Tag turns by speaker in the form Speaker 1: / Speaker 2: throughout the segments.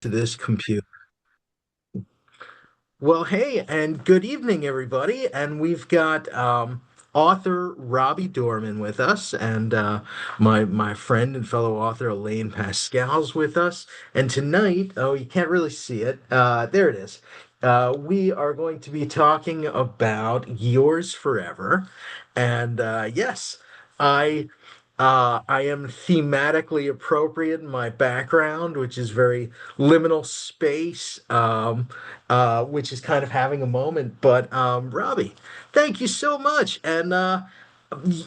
Speaker 1: To this computer. Well, hey, and good evening, everybody. And we've got author Robbie Dorman with us, and my friend and fellow author Elaine Pascal's with us. And tonight, oh, you can't really see it. There it is. We are going to be talking about Yours Forever. And yes, I I am thematically appropriate in my background, which is very liminal space, which is kind of having a moment. But Robbie, thank you so much. And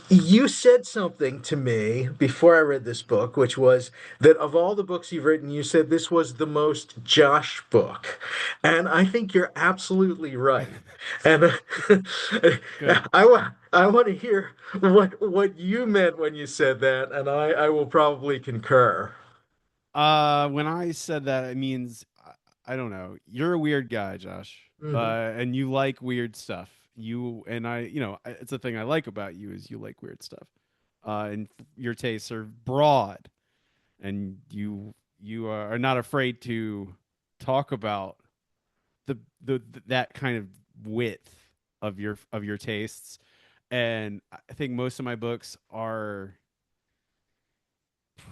Speaker 1: you said something to me before I read this book, which was that of all the books you've written, you said this was the most Josh book. And I think you're absolutely right. And
Speaker 2: Good.
Speaker 1: I want to hear what you meant when you said that, and I will probably concur.
Speaker 2: When I said that, it means I don't know. You're a weird guy, Josh,
Speaker 1: Mhm.
Speaker 2: and you like weird stuff. You and I, it's the thing I like about you is you like weird stuff. And your tastes are broad, and you are not afraid to talk about the that kind of width of your tastes. And I think most of my books are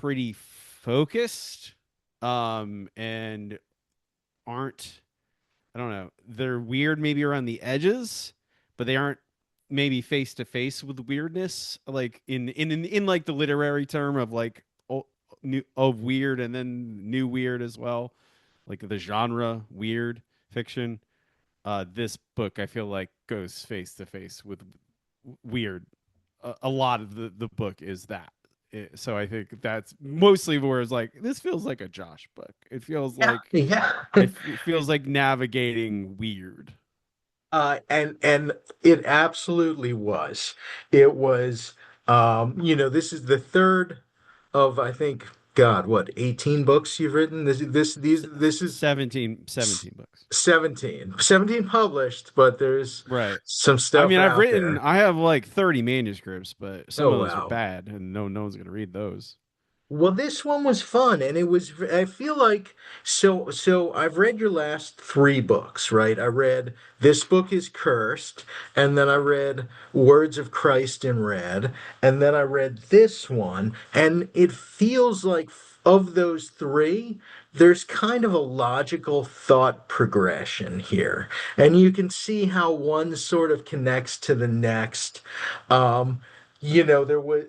Speaker 2: pretty focused and aren't I don't know, they're weird maybe around the edges, but they aren't maybe face to face with weirdness like in like the literary term of like new of weird and then new weird as well, like the genre weird fiction. This book I feel like goes face to face with weird. A lot of the book is that. So I think that's mostly where it's like this feels like a Josh book. It feels
Speaker 1: Yeah,
Speaker 2: like
Speaker 1: yeah.
Speaker 2: it feels like navigating weird.
Speaker 1: And it absolutely was. It was this is the third of I think God, what, 18 books you've written? This is
Speaker 2: 17 books.
Speaker 1: 17. 17 published, but there's
Speaker 2: Right.
Speaker 1: some
Speaker 2: I
Speaker 1: stuff
Speaker 2: mean,
Speaker 1: out there.
Speaker 2: I have like 30 manuscripts, but some
Speaker 1: Oh
Speaker 2: of those are
Speaker 1: wow.
Speaker 2: bad and no one's going to read those.
Speaker 1: Well, this one was fun, and I feel like so I've read your last three books, right? I read This Book is Cursed, and then I read Words of Christ in Red, and then I read this one, and it feels like of those three, there's kind of a logical thought progression here, and you can see how one sort of connects to the next. Um, there was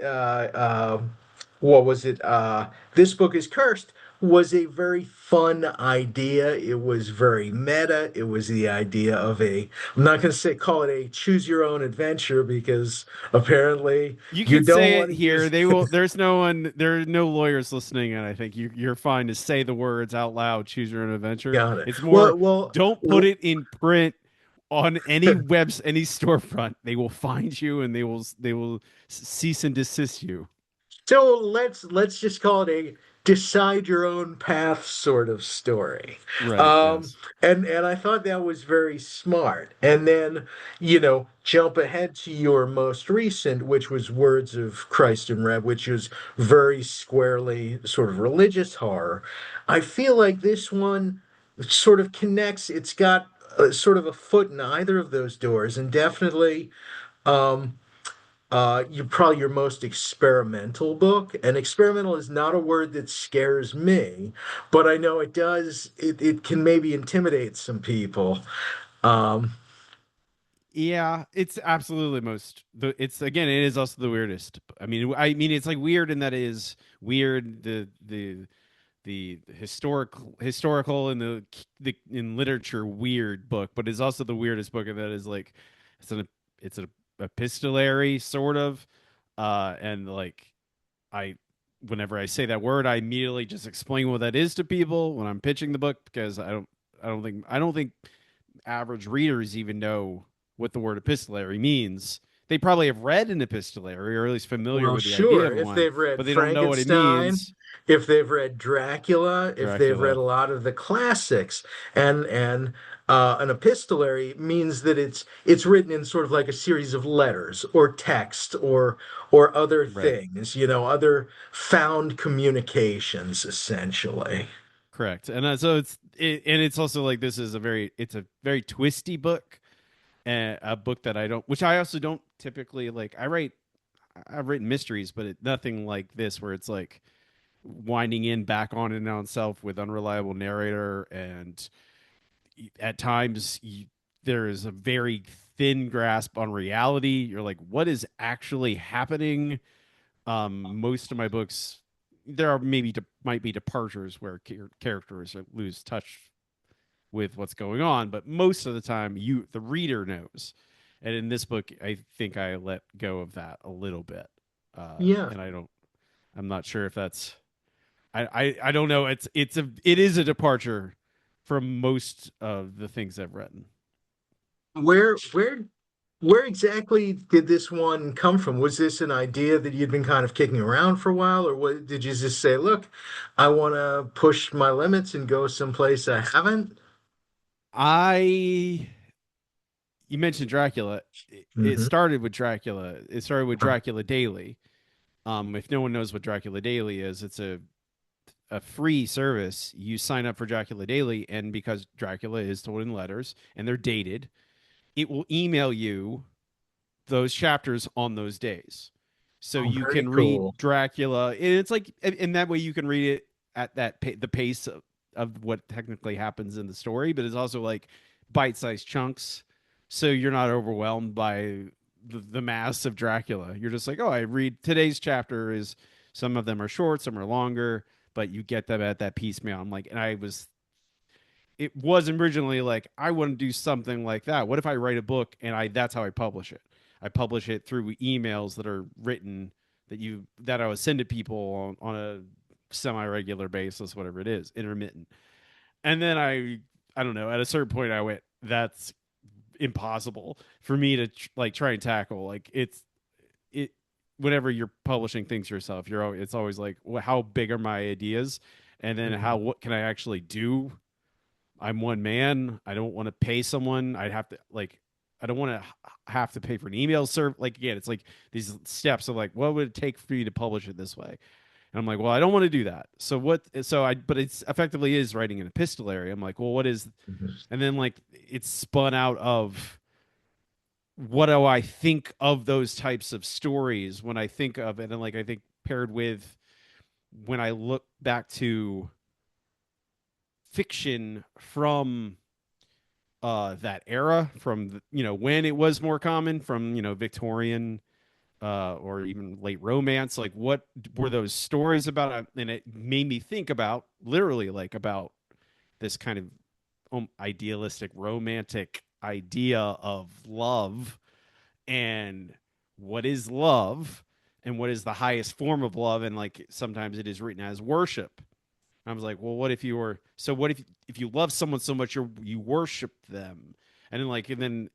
Speaker 1: what was it? This Book is Cursed was a very fun idea. It was very meta. It was the idea of I'm not going to say call it a choose your own adventure because apparently
Speaker 2: You
Speaker 1: you
Speaker 2: can
Speaker 1: don't
Speaker 2: say
Speaker 1: want
Speaker 2: it
Speaker 1: to
Speaker 2: here.
Speaker 1: use.
Speaker 2: They will. There's no one. There are no lawyers listening, and I think you're fine to say the words out loud. Choose your own adventure.
Speaker 1: Got it.
Speaker 2: It's more. Don't put
Speaker 1: Well,
Speaker 2: it in print on any webs, any storefront. They will find you, and they will cease and desist you.
Speaker 1: so let's just call it a decide your own path sort of story.
Speaker 2: Right.
Speaker 1: Um,
Speaker 2: Yes.
Speaker 1: and I thought that was very smart. And then, jump ahead to your most recent, which was Words of Christ in Red, which is very squarely sort of religious horror. I feel like this one sort of connects, it's got sort of a foot in either of those doors, and definitely. Um, you probably your most experimental book, and experimental is not a word that scares me, but I know it does. It can maybe intimidate some people. Um,
Speaker 2: Yeah, it's absolutely most. It's again, it is also the weirdest. I mean, it's like weird in that it is weird. The historical and the in literature weird book, but it's also the weirdest book, and that is like it's an epistolary sort of, and like I whenever I say that word, I immediately just explain what that is to people when I'm pitching the book because I don't think average readers even know what the word epistolary means. They probably have read an epistolary or at least familiar
Speaker 1: well,
Speaker 2: with the idea
Speaker 1: sure,
Speaker 2: of
Speaker 1: if
Speaker 2: one,
Speaker 1: they've read
Speaker 2: but they don't know what it
Speaker 1: Frankenstein,
Speaker 2: means.
Speaker 1: if they've read Dracula, if they've read
Speaker 2: Dracula.
Speaker 1: a lot of the classics, and an epistolary means that it's written in sort of like a series of letters or text or other
Speaker 2: Right.
Speaker 1: things, other found communications, essentially.
Speaker 2: correct. And so and it's also like this is it's a very twisty book, and a book that I don't, which I also don't typically like. I've written mysteries, but nothing like this where it's like winding in back on and on itself with unreliable narrator, and at times there is a very thin grasp on reality. You're like, what is actually happening? Most of my books, there are might be departures where characters lose touch with what's going on, but most of the time, the reader knows. And in this book, I think I let go of that a little bit,
Speaker 1: Yeah.
Speaker 2: and I'm not sure if that's I don't know. It is a departure from most of the things I've written.
Speaker 1: Where exactly did this one come from? Was this an idea that you'd been kind of kicking around for a while, or did you just say, "Look, I want to push my limits and go someplace I haven't"?
Speaker 2: I You mentioned Dracula. It
Speaker 1: Hmm.
Speaker 2: started with Dracula. It started with Dracula Daily. If no one knows what Dracula Daily is, it's a free service. You sign up for Dracula Daily, and because Dracula is told in letters and they're dated, it will email you those chapters on those days. So
Speaker 1: Oh,
Speaker 2: you
Speaker 1: very
Speaker 2: can
Speaker 1: cool.
Speaker 2: read Dracula, and it's like, and that way you can read it at the pace of what technically happens in the story, but it's also like bite-sized chunks, so you're not overwhelmed by the mass of Dracula. You're just like, oh, I read today's chapter is some of them are short, some are longer, but you get them at that piecemeal. I'm like, and I was it was originally like I want to do something like that. What if I write a book and I that's how I publish it? I publish it through emails that are written that I would send to people on a semi-regular basis, whatever it is, intermittent. And then I don't know, at a certain point I went, that's impossible for me to like try and tackle. Like it whenever you're publishing things yourself, it's always like, well, how big are my ideas? And then
Speaker 1: Mhm.
Speaker 2: what can I actually do? I'm one man. I don't want to pay someone. I'd have to like I don't want to have to pay for an email serve. Like again, it's like these steps of like, what would it take for you to publish it this way? And I'm like, well, I don't want to do that. So what? So I, but it's effectively is writing an epistolary. I'm like, well, what is?
Speaker 1: Mhm.
Speaker 2: And then like it's spun out of what do I think of those types of stories when I think of it, and like I think paired with when I look back to fiction from that era, from when it was more common, from Victorian or even late romance. Like, what were those stories about? And it made me think about literally like about this kind of idealistic, romantic idea of love, and what is love, and what is the highest form of love, and like sometimes it is written as worship. I was like, well, what if you were? So what if you love someone so much you worship them? And then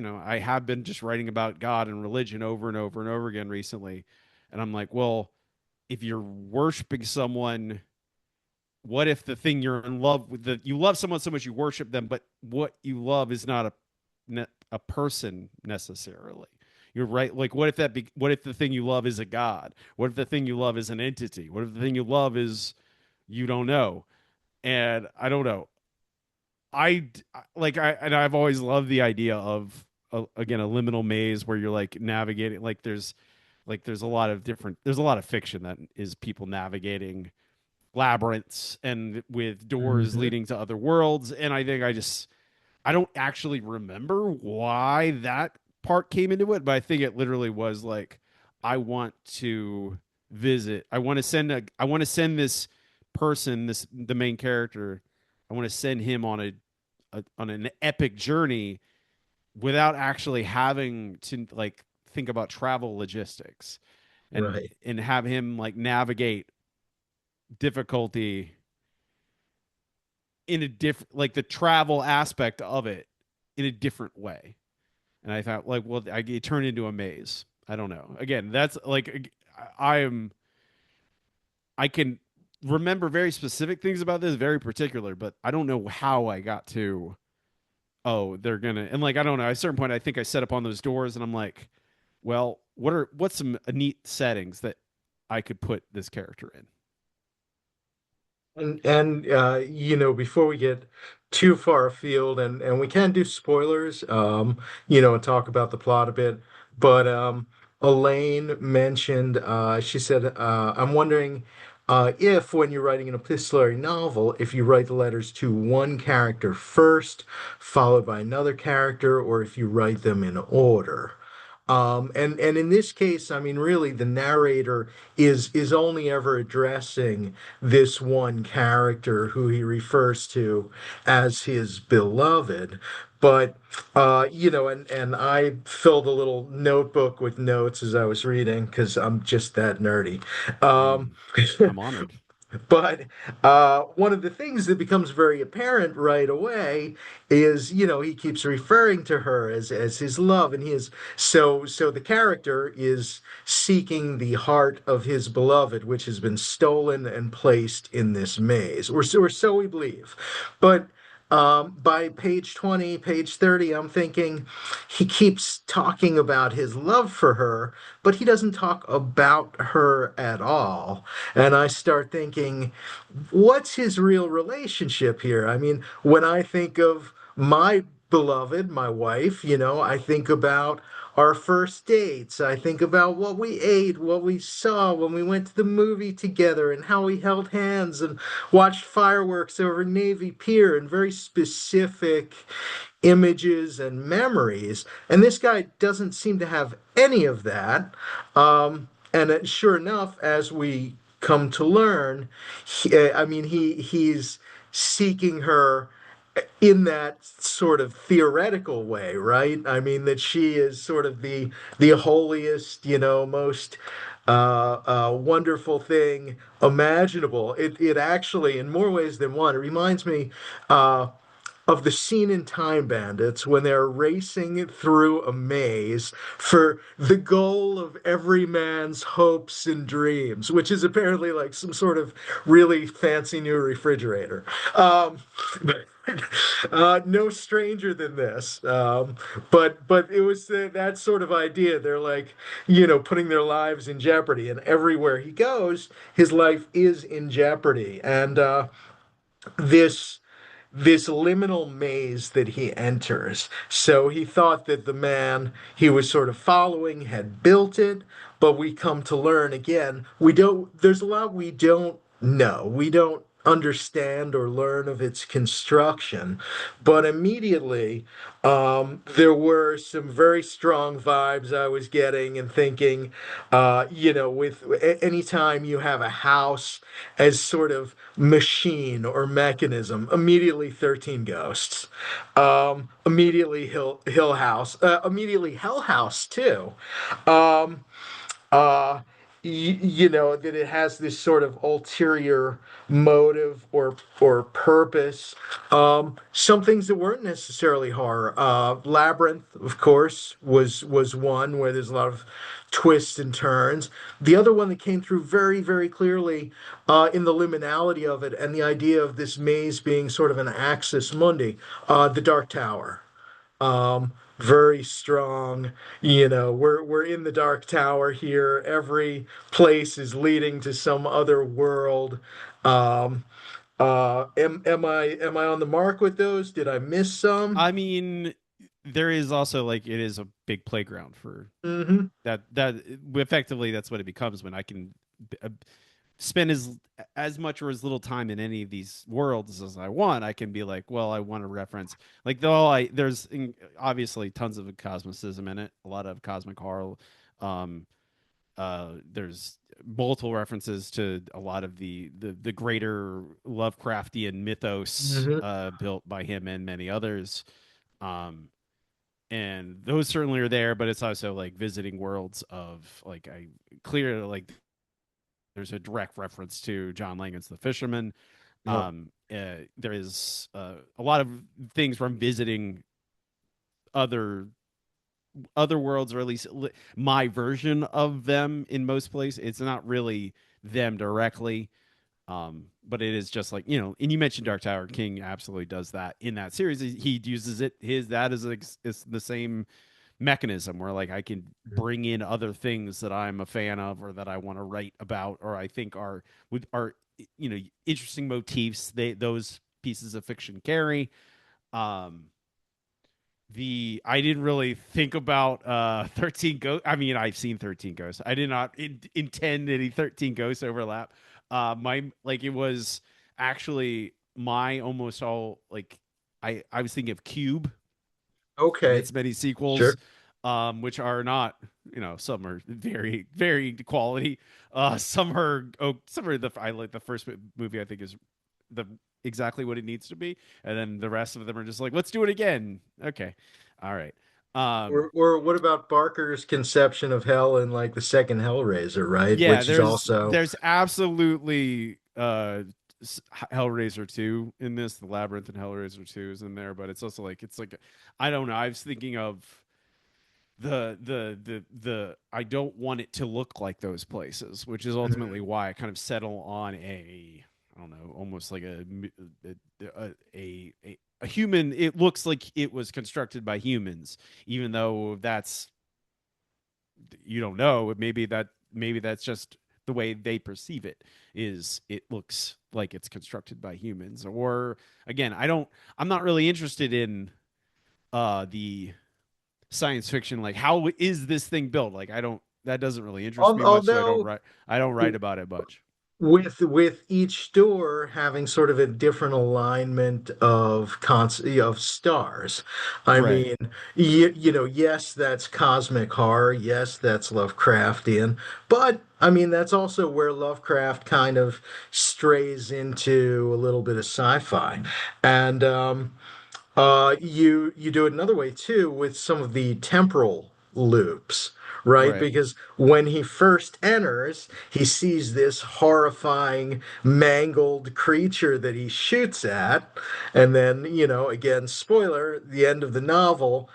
Speaker 2: I have been just writing about God and religion over and over and over again recently, and I'm like, well, if you're worshiping someone, what if the thing you're in love with, you love someone so much you worship them, but what you love is not a person necessarily. You're right. Like, what if the thing you love is a god? What if the thing you love is an entity? What if the thing you love is you don't know? And I don't know. I've always loved the idea of again a liminal maze where you're like navigating. There's a lot of there's a lot of fiction that is people navigating labyrinths and with doors
Speaker 1: Mhm.
Speaker 2: leading to other worlds. And I don't actually remember why that part came into it, but I think it literally was like, I want to I want to send this person, the main character, I want to send him on an epic journey without actually having to like think about travel logistics,
Speaker 1: Right.
Speaker 2: and have him like navigate difficulty in a different, like the travel aspect of it in a different way. And I thought, like, well, it turned into a maze. I don't know. Again, that's like I am. I can remember very specific things about this, very particular, but I don't know how I got to. Oh, they're gonna, and like I don't know. At a certain point, I think I set up on those doors, and I'm like, well, what's some neat settings that I could put this character in?
Speaker 1: And before we get too far afield, and we can do spoilers, and talk about the plot a bit, but Elaine mentioned, she said, I'm wondering if when you're writing an epistolary novel, if you write the letters to one character first, followed by another character, or if you write them in order. And in this case, I mean, really, the narrator is only ever addressing this one character who he refers to as his beloved. But and I filled a little notebook with notes as I was reading because I'm just that nerdy. Um,
Speaker 2: Mm, I'm honored.
Speaker 1: but one of the things that becomes very apparent right away is, he keeps referring to her as his love, and he is so the character is seeking the heart of his beloved, which has been stolen and placed in this maze, or so we believe. But by page 20, page 30, I'm thinking he keeps talking about his love for her, but he doesn't talk about her at all. And I start thinking, what's his real relationship here? I mean, when I think of my beloved, my wife, I think about our first dates. I think about what we ate, what we saw when we went to the movie together, and how we held hands and watched fireworks over Navy Pier, and very specific images and memories. And this guy doesn't seem to have any of that. And sure enough, as we come to learn, I mean, he's seeking her in that sort of theoretical way, right? I mean, that she is sort of the holiest, most wonderful thing imaginable. It actually, in more ways than one, it reminds me uh, of the scene in Time Bandits when they're racing through a maze for the goal of every man's hopes and dreams, which is apparently like some sort of really fancy new refrigerator. Um, no stranger than this. But it was that sort of idea. They're like, putting their lives in jeopardy, and everywhere he goes, his life is in jeopardy. And this this liminal maze that he enters. So he thought that the man he was sort of following had built it, but we come to learn again, there's a lot we don't know. We don't understand or learn of its construction, but immediately there were some very strong vibes I was getting and thinking, with anytime you have a house as sort of machine or mechanism, immediately 13 Ghosts, immediately Hill House, immediately Hell House too. Um, uh, that it has this sort of ulterior motive or purpose. Some things that weren't necessarily horror. Labyrinth, of course, was one where there's a lot of twists and turns. The other one that came through very, very clearly in the liminality of it and the idea of this maze being sort of an axis mundi, the Dark Tower. Very strong. We're in the Dark Tower here. Every place is leading to some other world. Um, am I on the mark with those? Did I miss some?
Speaker 2: I mean, there is also like it is a big playground for
Speaker 1: Hmm.
Speaker 2: that effectively that's what it becomes when I can uh, spend as much or as little time in any of these worlds as I want. I can be like, well, I want to reference like though I there's obviously tons of cosmicism in it, a lot of cosmic horror. Um, there's multiple references to a lot of the greater Lovecraftian mythos
Speaker 1: Hmm.
Speaker 2: built by him and many others. Um, and those certainly are there, but it's also like visiting worlds of like I clearly like there's a direct reference to John Langan's The Fisherman.
Speaker 1: Yep.
Speaker 2: There is a lot of things from visiting other worlds, or at least my version of them in most places. It's not really them directly, but it is just like and you mentioned Dark Tower. King absolutely does that in that series. He uses it his that is the same mechanism where like I can bring in other things that I'm a fan of or that I want to write about or I think are interesting motifs those pieces of fiction carry. Um, the I didn't really think about 13 Ghosts. I mean, I've seen 13 Ghosts. I did not intend any 13 Ghosts overlap. My like it was actually my almost all like I was thinking of Cube and
Speaker 1: Okay,
Speaker 2: its many sequels,
Speaker 1: sure.
Speaker 2: which are not, some are very quality. Some are the I like the first movie I think is the exactly what it needs to be, and then the rest of them are just like, let's do it again. Okay, all right. Um,
Speaker 1: Or what about Barker's conception of hell in like the second Hellraiser, right?
Speaker 2: yeah,
Speaker 1: Which is
Speaker 2: there's
Speaker 1: also
Speaker 2: there's absolutely Hellraiser 2 in this. The Labyrinth and Hellraiser 2 is in there, but it's like I don't know. I was thinking of the I don't want it to look like those places, which is ultimately
Speaker 1: Mhm.
Speaker 2: why I kind of settle on I don't know, almost like a human. It looks like it was constructed by humans, even though that's, you don't know. Maybe that's just the way they perceive it. Is it looks like it's constructed by humans? Or again, I'm not really interested in the science fiction, like how is this thing built, like I don't that doesn't really interest me much, so
Speaker 1: Although
Speaker 2: I don't write about it much.
Speaker 1: with each store having sort of a different alignment of of stars. I
Speaker 2: Right,
Speaker 1: mean, yes, that's cosmic horror, yes, that's Lovecraftian, but I mean that's also where Lovecraft kind of strays into a little bit of sci-fi. And you do it another way too with some of the temporal loops, right?
Speaker 2: right,
Speaker 1: Because when he first enters, he sees this horrifying, mangled creature that he shoots at, and then, again, spoiler, the end of the novel,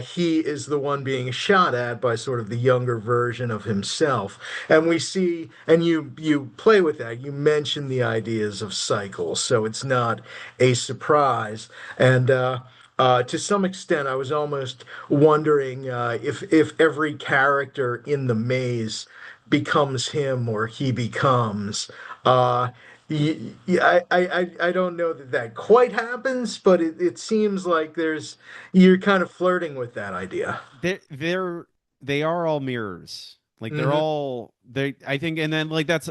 Speaker 1: he is the one being shot at by sort of the younger version of himself. And we see, and you play with that. You mention the ideas of cycles, so it's not a surprise. And to some extent, I was almost wondering if every character in the maze becomes him or he becomes. I don't know that that quite happens, but it seems like you're kind of flirting with that idea.
Speaker 2: they're they are all mirrors, like they're
Speaker 1: Hmm.
Speaker 2: all they I think, and then like that's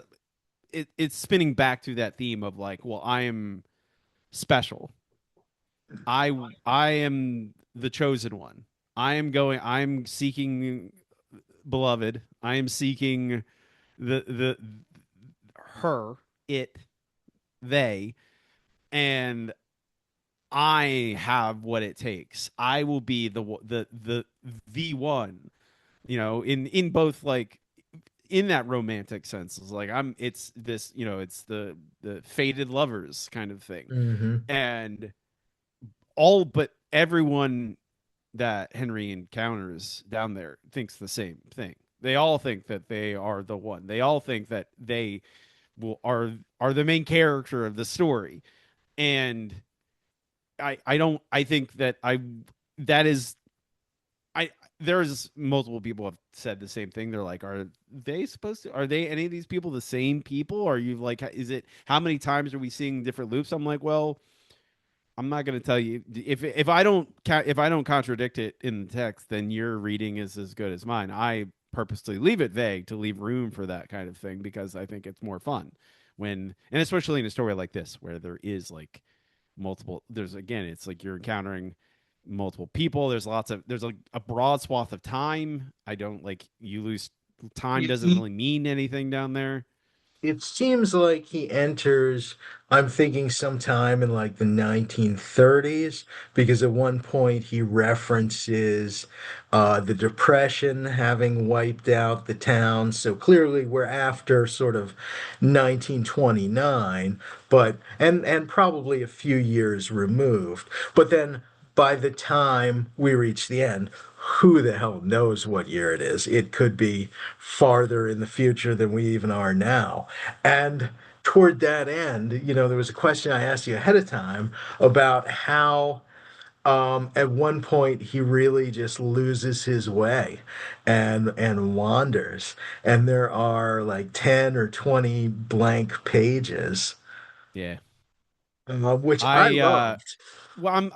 Speaker 2: it's spinning back to that theme of like, well, I am special. I am the chosen one. I'm seeking beloved. I am seeking the her, it, they, and I have what it takes. I will be the one, in both, like, in that romantic sense. It's like it's this, it's the fated lovers kind of thing.
Speaker 1: Hmm.
Speaker 2: And all but everyone that Henry encounters down there thinks the same thing. They all think that they are the one. They all think that they will are the main character of the story. And I don't I think that I that is I there's multiple people have said the same thing. They're like, are they any of these people the same people? Are you like, is it, how many times are we seeing different loops? I'm like, well, I'm not going to tell you if I don't contradict it in the text, then your reading is as good as mine. I purposely leave it vague to leave room for that kind of thing because I think it's more fun and especially in a story like this where there is like multiple. There's, again, it's like you're encountering multiple people. There's like a broad swath of time. I don't like you lose time doesn't really mean anything down there.
Speaker 1: It seems like he enters, I'm thinking sometime in like the 1930s, because at one point he references the Depression having wiped out the town. So clearly we're after sort of 1929, but and probably a few years removed. But then by the time we reach the end, who the hell knows what year it is? It could be farther in the future than we even are now. And toward that end, there was a question I asked you ahead of time about how At one point he really just loses his way and wanders, and there are like 10 or 20 blank pages,
Speaker 2: Yeah.
Speaker 1: which I
Speaker 2: I
Speaker 1: loved.
Speaker 2: well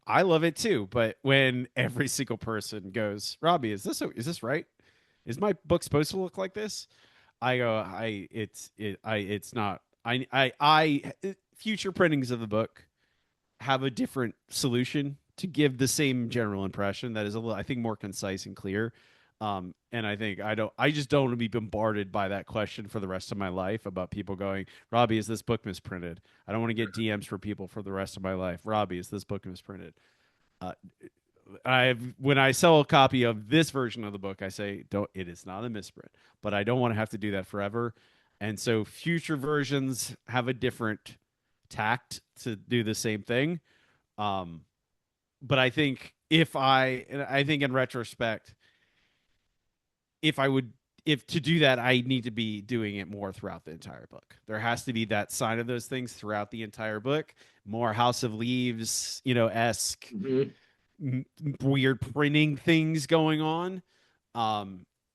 Speaker 2: I love it too, but when every single person goes, "Robbie, is this right? Is my book supposed to look like this?" I go, it's not. Future printings of the book have a different solution to give the same general impression that is a little, I think, more concise and clear. And I think I just don't want to be bombarded by that question for the rest of my life about people going, Robbie, is this book misprinted? I don't want to get DMs for people for the rest of my life. Robbie, is this book misprinted? Uh, when I sell a copy of this version of the book, I say, don't, it is not a misprint, but I don't want to have to do that forever. And so future versions have a different tact to do the same thing. Um, but I think and I think in retrospect, if I would, if to do that, I need to be doing it more throughout the entire book. There has to be that sign of those things throughout the entire book. More House of Leaves, esque
Speaker 1: Mhm.
Speaker 2: weird printing things going on.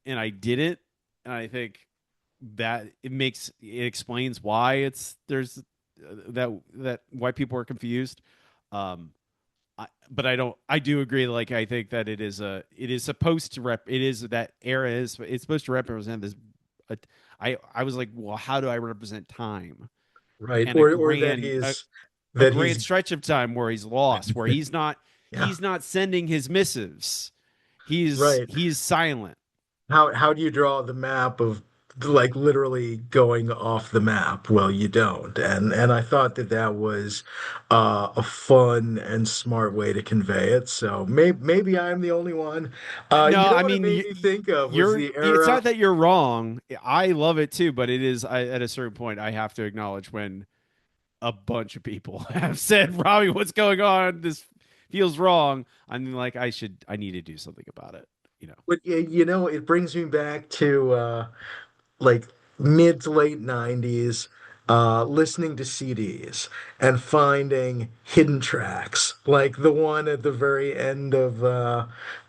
Speaker 2: And I did it, and I think that it explains why there's that why people are confused. Um, but I don't. I do agree. Like I think that it is supposed to it is that era is it's supposed to represent this. Uh, I was like, well, how do I represent time
Speaker 1: Right.
Speaker 2: and
Speaker 1: Or that
Speaker 2: a
Speaker 1: that
Speaker 2: grand
Speaker 1: he's
Speaker 2: stretch of time where he's lost, where
Speaker 1: yeah,
Speaker 2: he's not sending his missives.
Speaker 1: right.
Speaker 2: He's silent.
Speaker 1: How do you draw the map of like literally going off the map? Well, you don't. And I thought that that was a fun and smart way to convey it. So maybe I'm the only one.
Speaker 2: No,
Speaker 1: You know
Speaker 2: I
Speaker 1: what it
Speaker 2: mean
Speaker 1: made me think of was
Speaker 2: you're.
Speaker 1: the
Speaker 2: It's
Speaker 1: era.
Speaker 2: not that you're wrong. I love it too, but it is at a certain point I have to acknowledge when a bunch of people have said, "Robbie, what's going on? This feels wrong." I'm like, I need to do something about it. You know.
Speaker 1: But you know, it brings me back to like mid to late 90s, listening to CDs and finding hidden tracks, like the one at the very end of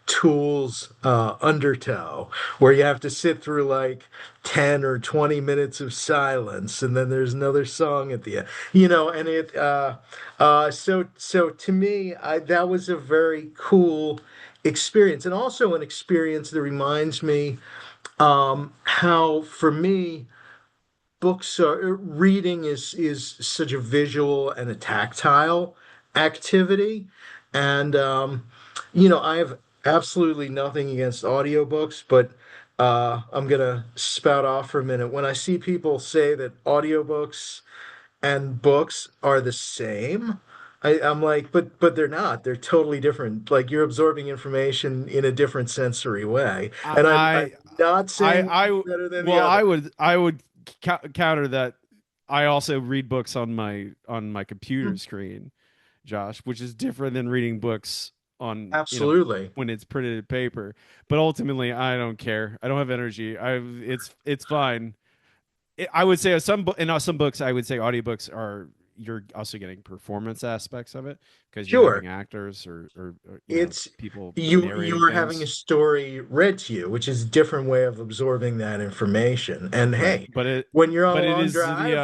Speaker 1: Tool's Undertow, where you have to sit through like 10 or 20 minutes of silence, and then there's another song at the end, and so to me, that was a very cool experience, and also an experience that reminds me how for me books are reading is such a visual and a tactile activity, and I have absolutely nothing against audiobooks, but I'm gonna spout off for a minute. When I see people say that audiobooks and books are the same, I'm like, but they're not. They're totally different. Like you're absorbing information in a different sensory way. And I'm
Speaker 2: I
Speaker 1: not saying one's
Speaker 2: I
Speaker 1: better than the
Speaker 2: well,
Speaker 1: other.
Speaker 2: I would counter that. I also read books on my computer screen, Josh, which is different than reading books on
Speaker 1: Absolutely.
Speaker 2: when it's printed paper. But ultimately, I don't care. I don't have energy. It's fine. I would say some books, I would say audiobooks are you're also getting performance aspects of it because you're
Speaker 1: Sure.
Speaker 2: having actors or
Speaker 1: It's
Speaker 2: people
Speaker 1: you
Speaker 2: narrating
Speaker 1: are having a
Speaker 2: things.
Speaker 1: story read to you, which is a different way of absorbing that information. And
Speaker 2: Right,
Speaker 1: hey, when you're on a
Speaker 2: but it
Speaker 1: long
Speaker 2: is
Speaker 1: drive,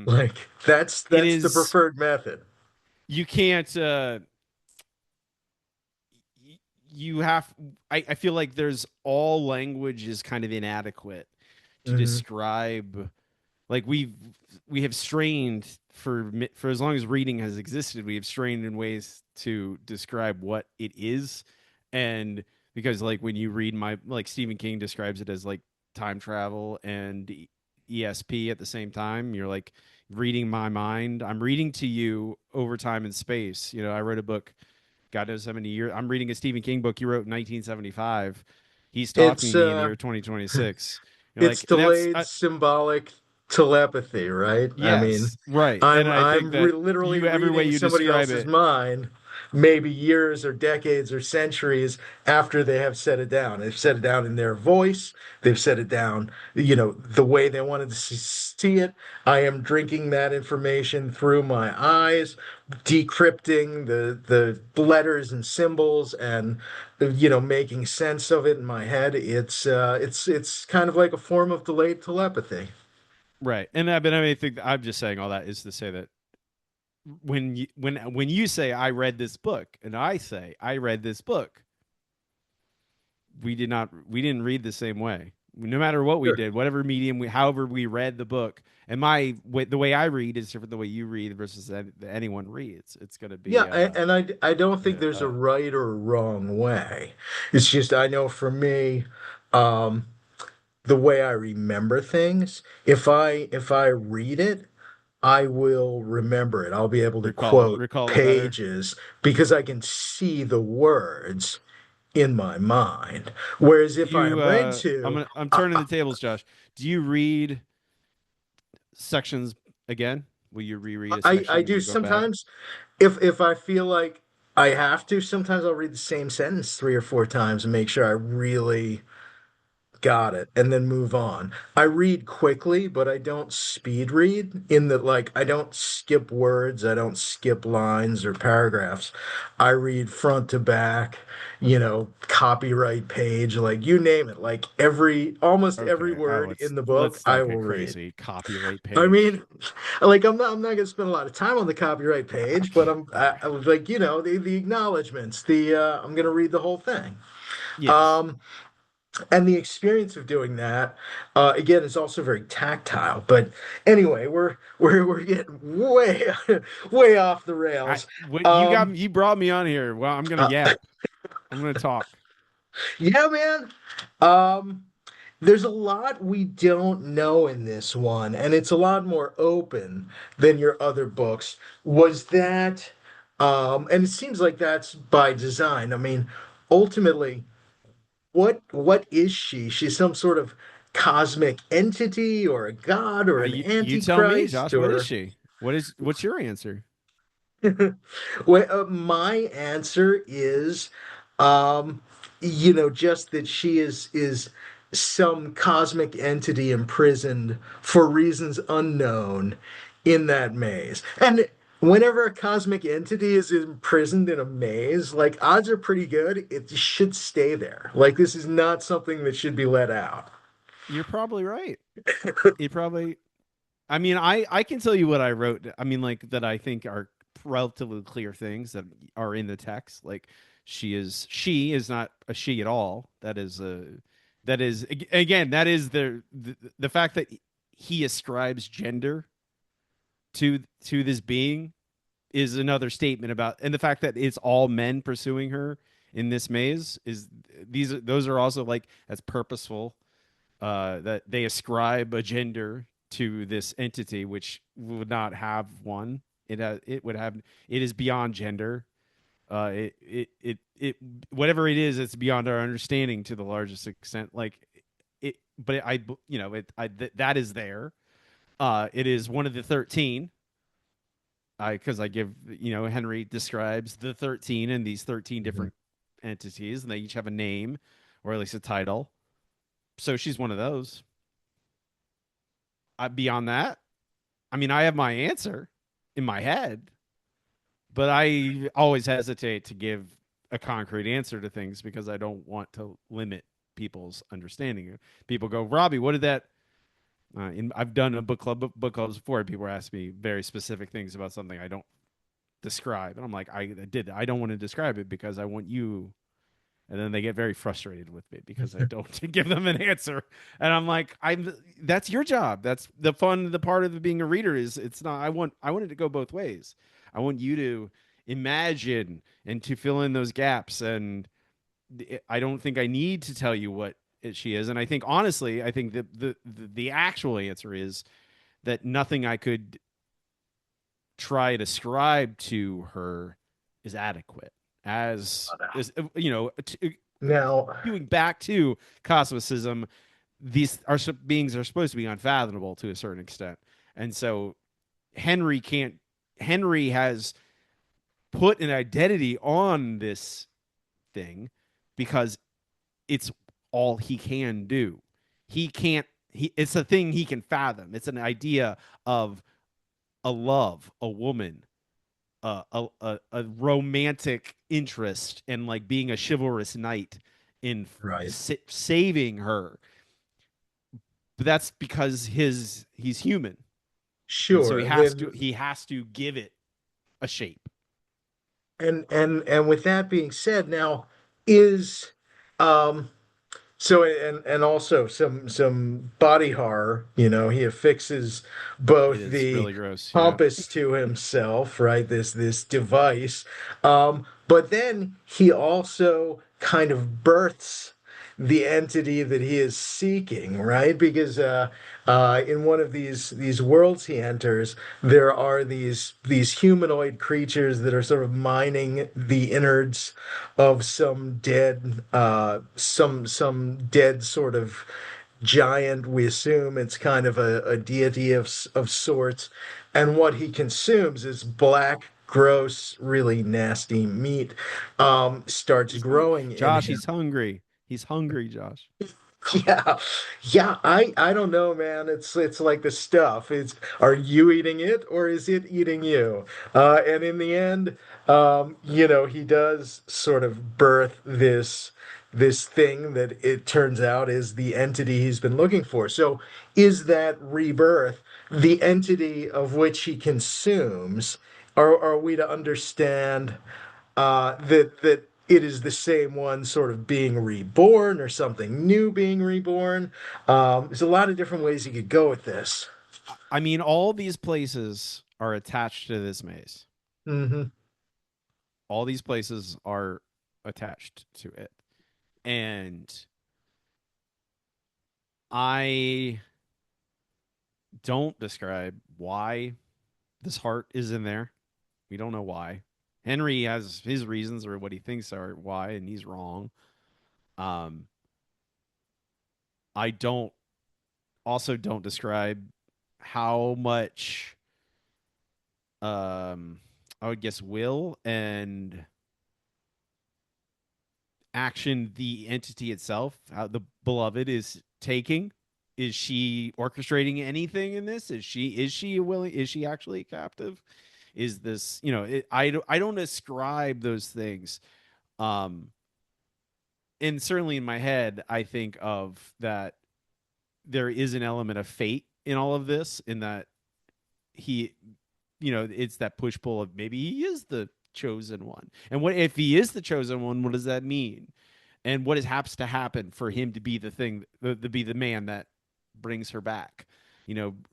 Speaker 1: like that's
Speaker 2: it
Speaker 1: that's the
Speaker 2: is
Speaker 1: preferred method.
Speaker 2: you can't you have I feel like there's all language is kind of inadequate to
Speaker 1: Hmm.
Speaker 2: describe like we have strained for as long as reading has existed, we have strained in ways to describe what it is. And because like when you read my like Stephen King describes it as like time travel and ESP at the same time, you're like reading my mind. I'm reading to you over time and space. I wrote a book, God knows how many years. I'm reading a Stephen King book he wrote in 1975. He's talking
Speaker 1: It's
Speaker 2: to me in the year 2026. You're
Speaker 1: it's
Speaker 2: like, and that's
Speaker 1: delayed symbolic telepathy, right? I mean,
Speaker 2: yes, right. And
Speaker 1: I'm
Speaker 2: I think
Speaker 1: I'm
Speaker 2: that
Speaker 1: literally
Speaker 2: you every way
Speaker 1: reading
Speaker 2: you
Speaker 1: somebody
Speaker 2: describe
Speaker 1: else's
Speaker 2: it,
Speaker 1: mind maybe years or decades or centuries after they have set it down. They've set it down in their voice. They've set it down, the way they wanted to see it. I am drinking that information through my eyes, decrypting the letters and symbols and making sense of it in my head. It's kind of like a form of delayed telepathy.
Speaker 2: Right. And I think I'm just saying all that is to say that when you say I read this book and I say I read this book, we didn't read the same way. No matter what we
Speaker 1: Sure.
Speaker 2: did, whatever medium however we read the book, and the way I read is different than the way you read versus anyone reads. It's going to
Speaker 1: Yeah,
Speaker 2: be
Speaker 1: and I don't think there's a
Speaker 2: uh
Speaker 1: right or wrong way. It's just I know for me, um, the way I remember things, if I read it, I will remember it. I'll be able to quote
Speaker 2: recall it better.
Speaker 1: pages because I can see the words in my mind. Whereas
Speaker 2: Do
Speaker 1: if I
Speaker 2: you
Speaker 1: am read to,
Speaker 2: I'm
Speaker 1: I,
Speaker 2: turning the tables, Josh. Do you read sections again? Will you reread a
Speaker 1: I
Speaker 2: section when
Speaker 1: do
Speaker 2: you go back?
Speaker 1: sometimes. If I feel like I have to, sometimes I'll read the same sentence 3 or 4 times and make sure I really got it and then move on. I read quickly, but I don't speed read in that, like, I don't skip words, I don't skip lines or paragraphs. I read front to back, copyright page, like you name it, like almost every
Speaker 2: Okay. Oh,
Speaker 1: word in the book
Speaker 2: let's
Speaker 1: I
Speaker 2: not
Speaker 1: will
Speaker 2: get
Speaker 1: read.
Speaker 2: crazy. Copyright
Speaker 1: I mean,
Speaker 2: page.
Speaker 1: like I'm not gonna spend a lot of time on the copyright page, but I
Speaker 2: Okay.
Speaker 1: was like, the acknowledgments, I'm gonna read the whole thing.
Speaker 2: Yes.
Speaker 1: Um, and the experience of doing that, again, is also very tactile. But anyway, we're getting way way off the rails. Um,
Speaker 2: You brought me on here. Well, I'm gonna
Speaker 1: uh,
Speaker 2: yap. I'm gonna talk.
Speaker 1: yeah, man. Um, there's a lot we don't know in this one, and it's a lot more open than your other books. Was that, and it seems like that's by design. I mean, ultimately, what is she? She's some sort of cosmic entity or a god or an
Speaker 2: You tell me,
Speaker 1: antichrist
Speaker 2: Josh. What is
Speaker 1: or
Speaker 2: she? What's your answer?
Speaker 1: well, my answer is, just that she is some cosmic entity imprisoned for reasons unknown in that maze. And whenever a cosmic entity is imprisoned in a maze, like odds are pretty good it should stay there. Like this is not something that should be let out.
Speaker 2: You're probably right. It probably. I mean, I can tell you what I wrote. I mean, like that I think are relatively clear things that are in the text. Like she is not a she at all. That is again that is the fact that he ascribes gender to this being is another statement about, and the fact that it's all men pursuing her in this maze is those are also like that's purposeful, that they ascribe a gender to this entity which would not have one. It would have, it is beyond gender. It whatever it is, it's beyond our understanding to the largest extent. Like it, but I it that is there. It is one of the 13. Because I give, Henry describes the 13 and these 13
Speaker 1: Mhm.
Speaker 2: different entities, and they each have a name or at least a title. So she's one of those. Beyond that, I mean, I have my answer in my head, but I always hesitate to give a concrete answer to things because I don't want to limit people's understanding. People go, Robbie, what did that? I've done a book clubs before. And people ask me very specific things about something I don't describe, and I'm like, I did. I don't want to describe it because I want you. And then they get very frustrated with me because I don't give them an answer. And I'm like, I'm that's your job. That's the fun. The part of being a reader is it's not. I want it to go both ways. I want you to imagine and to fill in those gaps. And I don't think I need to tell you what she is. And I think honestly, I think the actual answer is that nothing I could try to ascribe to her is adequate as
Speaker 1: Now,
Speaker 2: viewing back to cosmicism. These are beings are supposed to be unfathomable to a certain extent, and so henry can't henry has put an identity on this thing because it's all he can do. He can't. It's a thing he can fathom. It's an idea of a love, a woman, a romantic interest, and like being a chivalrous knight in
Speaker 1: Right.
Speaker 2: saving her. But that's because he's human, and so
Speaker 1: Sure. Then
Speaker 2: he has to give it a shape.
Speaker 1: and with that being said, now is um so and also some body horror, he affixes
Speaker 2: It
Speaker 1: both
Speaker 2: is
Speaker 1: the
Speaker 2: really gross. Yeah.
Speaker 1: compass to himself, right? This device. But then he also kind of births the entity that he is seeking, right? Because in one of these worlds he enters, there are these humanoid creatures that are sort of mining the innards of some dead sort of giant. We assume it's kind of a deity of sorts, and what he consumes is black, gross, really nasty meat. Starts
Speaker 2: He's hung-
Speaker 1: growing in
Speaker 2: Josh,
Speaker 1: him.
Speaker 2: he's hungry. He's hungry, Josh.
Speaker 1: Yeah, yeah. I don't know, man. It's like the stuff. It's Are you eating it or is it eating you? And in the end, he does sort of birth this thing that it turns out is the entity he's been looking for. So is that rebirth the entity of which he consumes? Or are we to understand that it is the same one sort of being reborn or something new being reborn? There's a lot of different ways you could go with this.
Speaker 2: I mean, all these places are attached to this maze.
Speaker 1: Hmm.
Speaker 2: All these places are attached to it. And I don't describe why this heart is in there. We don't know why. Henry has his reasons or what he thinks are why, and he's wrong. Um, I don't describe how much um I would guess will and action the entity itself, how the beloved is taking. Is she orchestrating anything in this? Is she actually captive? Is this, I don't ascribe those things. Um and certainly in my head I think of that there is an element of fate in all of this, in that he, it's that push pull of maybe he is the chosen one. And what if he is the chosen one? What does that mean? And what has to happen for him to be the thing, to be the man that brings her back?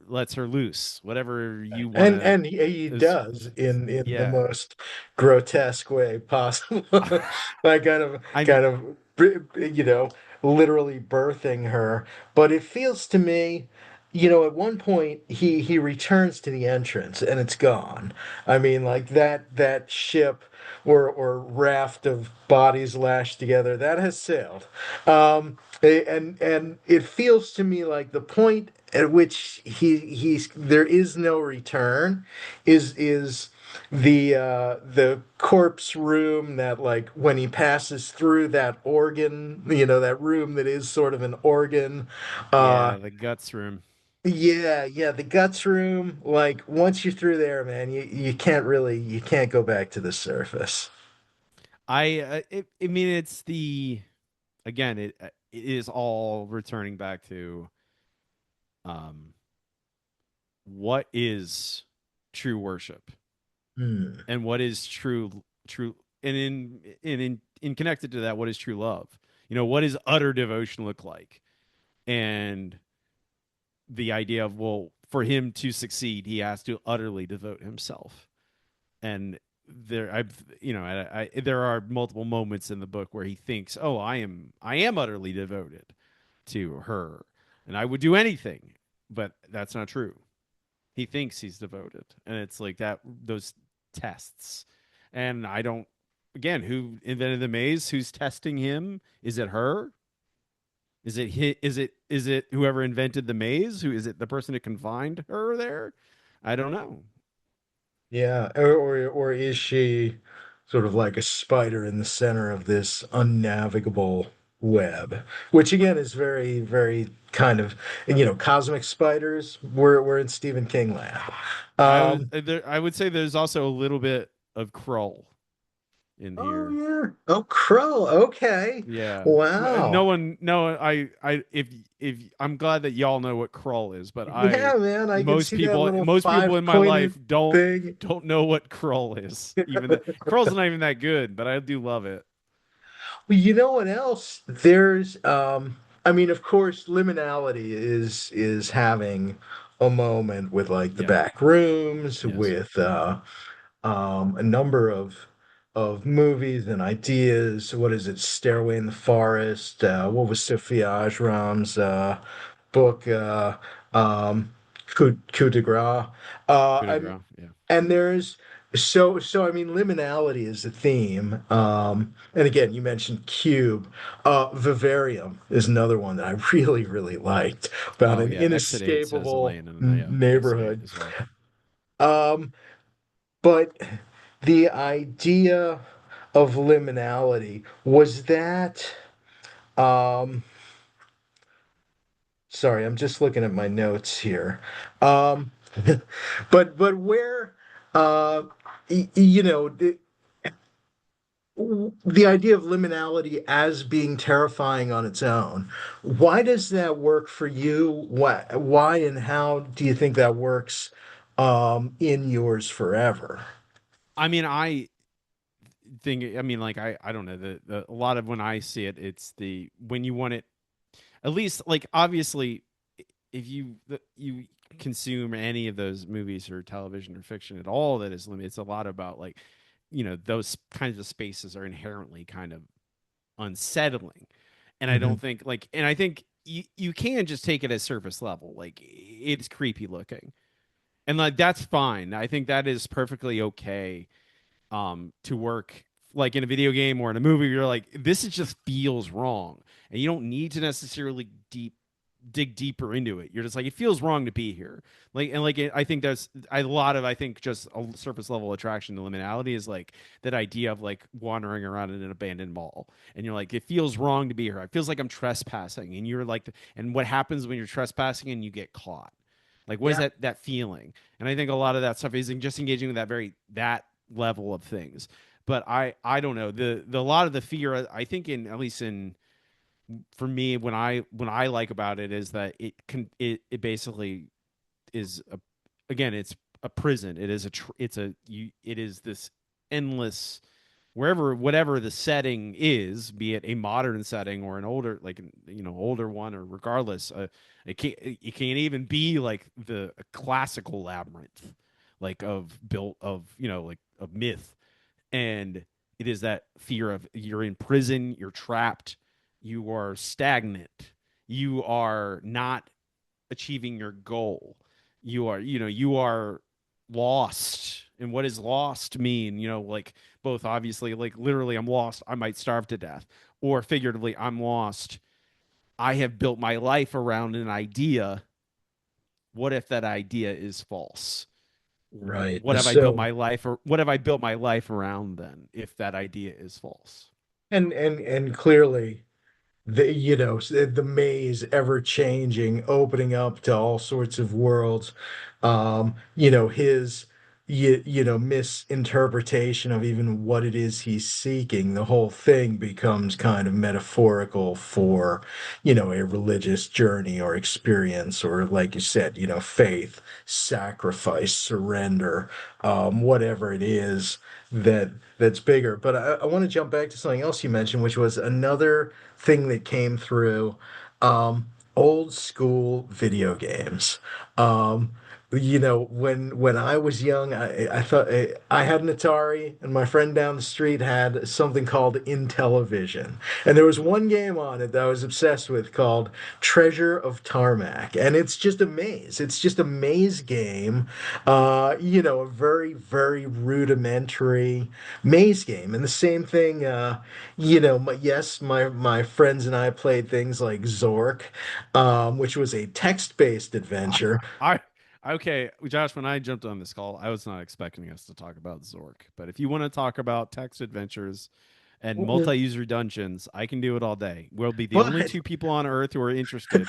Speaker 2: Lets her loose, whatever you want to.
Speaker 1: And he
Speaker 2: Is
Speaker 1: does in the
Speaker 2: Yeah.
Speaker 1: most grotesque way possible. Like
Speaker 2: I
Speaker 1: kind of literally birthing her. But it feels to me, at one point he returns to the entrance and it's gone. I mean, like that ship or raft of bodies lashed together that has sailed. And it feels to me like the point at which he's there is no return is the corpse room, that like when he passes through that organ, that room that is sort of an organ. uh
Speaker 2: Yeah, the guts room.
Speaker 1: yeah, the guts room. Like once you're through there, man, you can't go back to the surface.
Speaker 2: I mean, it's the again, it is all returning back to um what is true worship,
Speaker 1: Hmm.
Speaker 2: and what is true, and in connected to that, what is true love? What does utter devotion look like? And the idea of, well, for him to succeed, he has to utterly devote himself. And there are multiple moments in the book where he thinks, oh, I am utterly devoted to her, and I would do anything. But that's not true. He thinks he's devoted, and it's like that, those tests. And I don't, again, who invented the maze? Who's testing him? Is it her? Is it whoever invented the maze? Who is it? The person who confined her there? I don't know.
Speaker 1: Yeah, or is she? sort of like a spider in the center of this unnavigable web, which again is very, very kind of, cosmic spiders. We're in Stephen King land. Um,
Speaker 2: I would say there's also a little bit of Krull in
Speaker 1: oh
Speaker 2: here.
Speaker 1: yeah. Oh, Crow. Okay.
Speaker 2: Yeah. No
Speaker 1: Wow.
Speaker 2: one, no, if I'm glad that y'all know what Krull is, but
Speaker 1: Yeah, man, I can see that little
Speaker 2: most people in my life
Speaker 1: five-pointed thing.
Speaker 2: don't know what Krull is. Even that Krull's not even that good, but I do love it.
Speaker 1: Well, you know what else? There's I mean, of course, liminality is having a moment with like the
Speaker 2: Yeah.
Speaker 1: back rooms,
Speaker 2: Yes.
Speaker 1: with a number of movies and ideas. What is it? Stairway in the Forest. What was Sophia Ajram's book? Coup de Grace.
Speaker 2: Coup de
Speaker 1: And
Speaker 2: grace. Yeah.
Speaker 1: there's I mean liminality is a theme. And again, you mentioned Cube. Vivarium is another one that I really, really liked about
Speaker 2: Oh
Speaker 1: an
Speaker 2: yeah. Exit 8 says
Speaker 1: inescapable
Speaker 2: Elaine, and yeah, Exit 8
Speaker 1: neighborhood.
Speaker 2: as well.
Speaker 1: Um, but the idea of liminality was that um sorry, I'm just looking at my notes here. Um but where uh the idea of liminality as being terrifying on its own. Why does that work for you? Why and how do you think that works in yours forever?
Speaker 2: I mean, I mean, like I don't know a lot of when I see it, it's the when you want it at least like obviously if you consume any of those movies or television or fiction at all that is limited, it's a lot about like those kinds of spaces are inherently kind of unsettling, and I
Speaker 1: Mhm.
Speaker 2: don't think like and I think you can just take it as surface level, like it's creepy looking, and like that's fine. I think that is perfectly okay to work like in a video game or in a movie. You're like, this is just feels wrong, and you don't need to necessarily dig deeper into it. You're just like, it feels wrong to be here. Like and like I think that's a lot of I think just a surface level attraction to liminality is like that idea of like wandering around in an abandoned mall, and you're like, it feels wrong to be here. It feels like I'm trespassing, and you're like, and what happens when you're trespassing and you get caught? Like, what is
Speaker 1: Yeah,
Speaker 2: that feeling? And I think a lot of that stuff is just engaging with that level of things. But I don't know the a lot of the fear I think in at least in for me when I like about it is that it basically is again it's a prison. It is it is this endless wherever whatever the setting is, be it a modern setting or an older like older one or regardless, it can't even be like the classical labyrinth like of built of like of myth, and it is that fear of you're in prison, you're trapped, you are stagnant, you are not achieving your goal, you are lost. And what does lost mean? Like both obviously like literally I'm lost, I might starve to death, or figuratively I'm lost, I have built my life around an idea. What if that idea is false?
Speaker 1: right.
Speaker 2: What have I built
Speaker 1: So
Speaker 2: my life or what have I built my life around then if that idea is false?
Speaker 1: and clearly the maze ever changing, opening up to all sorts of worlds. His misinterpretation of even what it is he's seeking. The whole thing becomes kind of metaphorical for a religious journey or experience, or like you said, faith, sacrifice, surrender, whatever it is that's bigger. But I want to jump back to something else you mentioned, which was another thing that came through, um, old school video games. Um, when I was young, I thought I had an Atari, and my friend down the street had something called Intellivision, and there was one game on it that I was obsessed with called Treasure of Tarmac, and it's just a maze. It's just a maze game, a very, very rudimentary maze game, and the same thing. Yes, my friends and I played things like Zork, which was a text-based
Speaker 2: I
Speaker 1: adventure.
Speaker 2: I Okay, Josh, when I jumped on this call, I was not expecting us to talk about Zork. But if you want to talk about text adventures and multi-user dungeons, I can do it all day. We'll be the only
Speaker 1: But
Speaker 2: two people on Earth who are interested,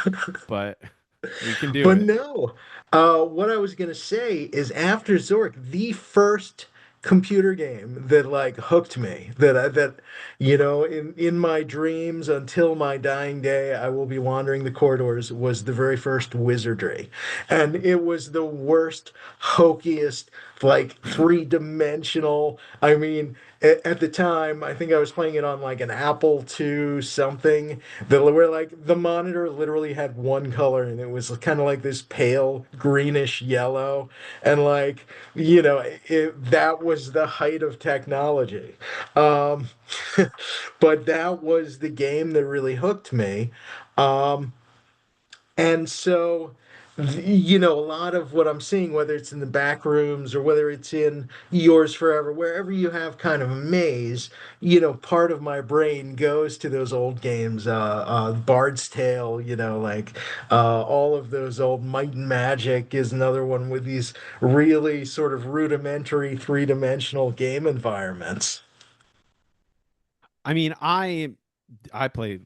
Speaker 2: but we can do
Speaker 1: But
Speaker 2: it.
Speaker 1: no, what I was gonna say is after Zork, the first computer game that like hooked me, that in my dreams until my dying day, I will be wandering the corridors, was the very first Wizardry, and it was the worst, hokiest, like three-dimensional. I mean, at the time, I think I was playing it on like an Apple II something that where like the monitor literally had one color and it was kind of like this pale greenish yellow and like that was the height of technology. um but that was the game that really hooked me. um and so, a lot of what I'm seeing, whether it's in the back rooms or whether it's in Yours Forever, wherever you have kind of a maze, part of my brain goes to those old games, Bard's Tale, like all of those old Might and Magic is another one with these really sort of rudimentary three-dimensional game environments.
Speaker 2: I mean, I play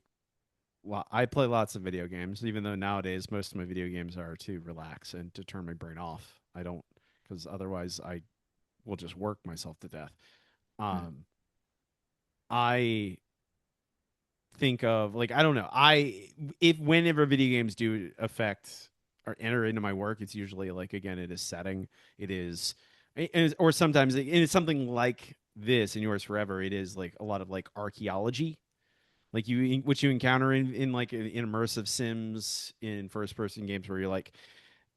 Speaker 2: I play lots of video games, even though nowadays most of my video games are to relax and to turn my brain off. I don't, because otherwise I will just work myself to death. Um, I think of like I don't know. If whenever video games do affect or enter into my work, it's usually like again it is setting, it is, or sometimes it's something like this in Yours Forever. It is like a lot of like archaeology, like which you encounter in like in immersive sims in first person games where you're like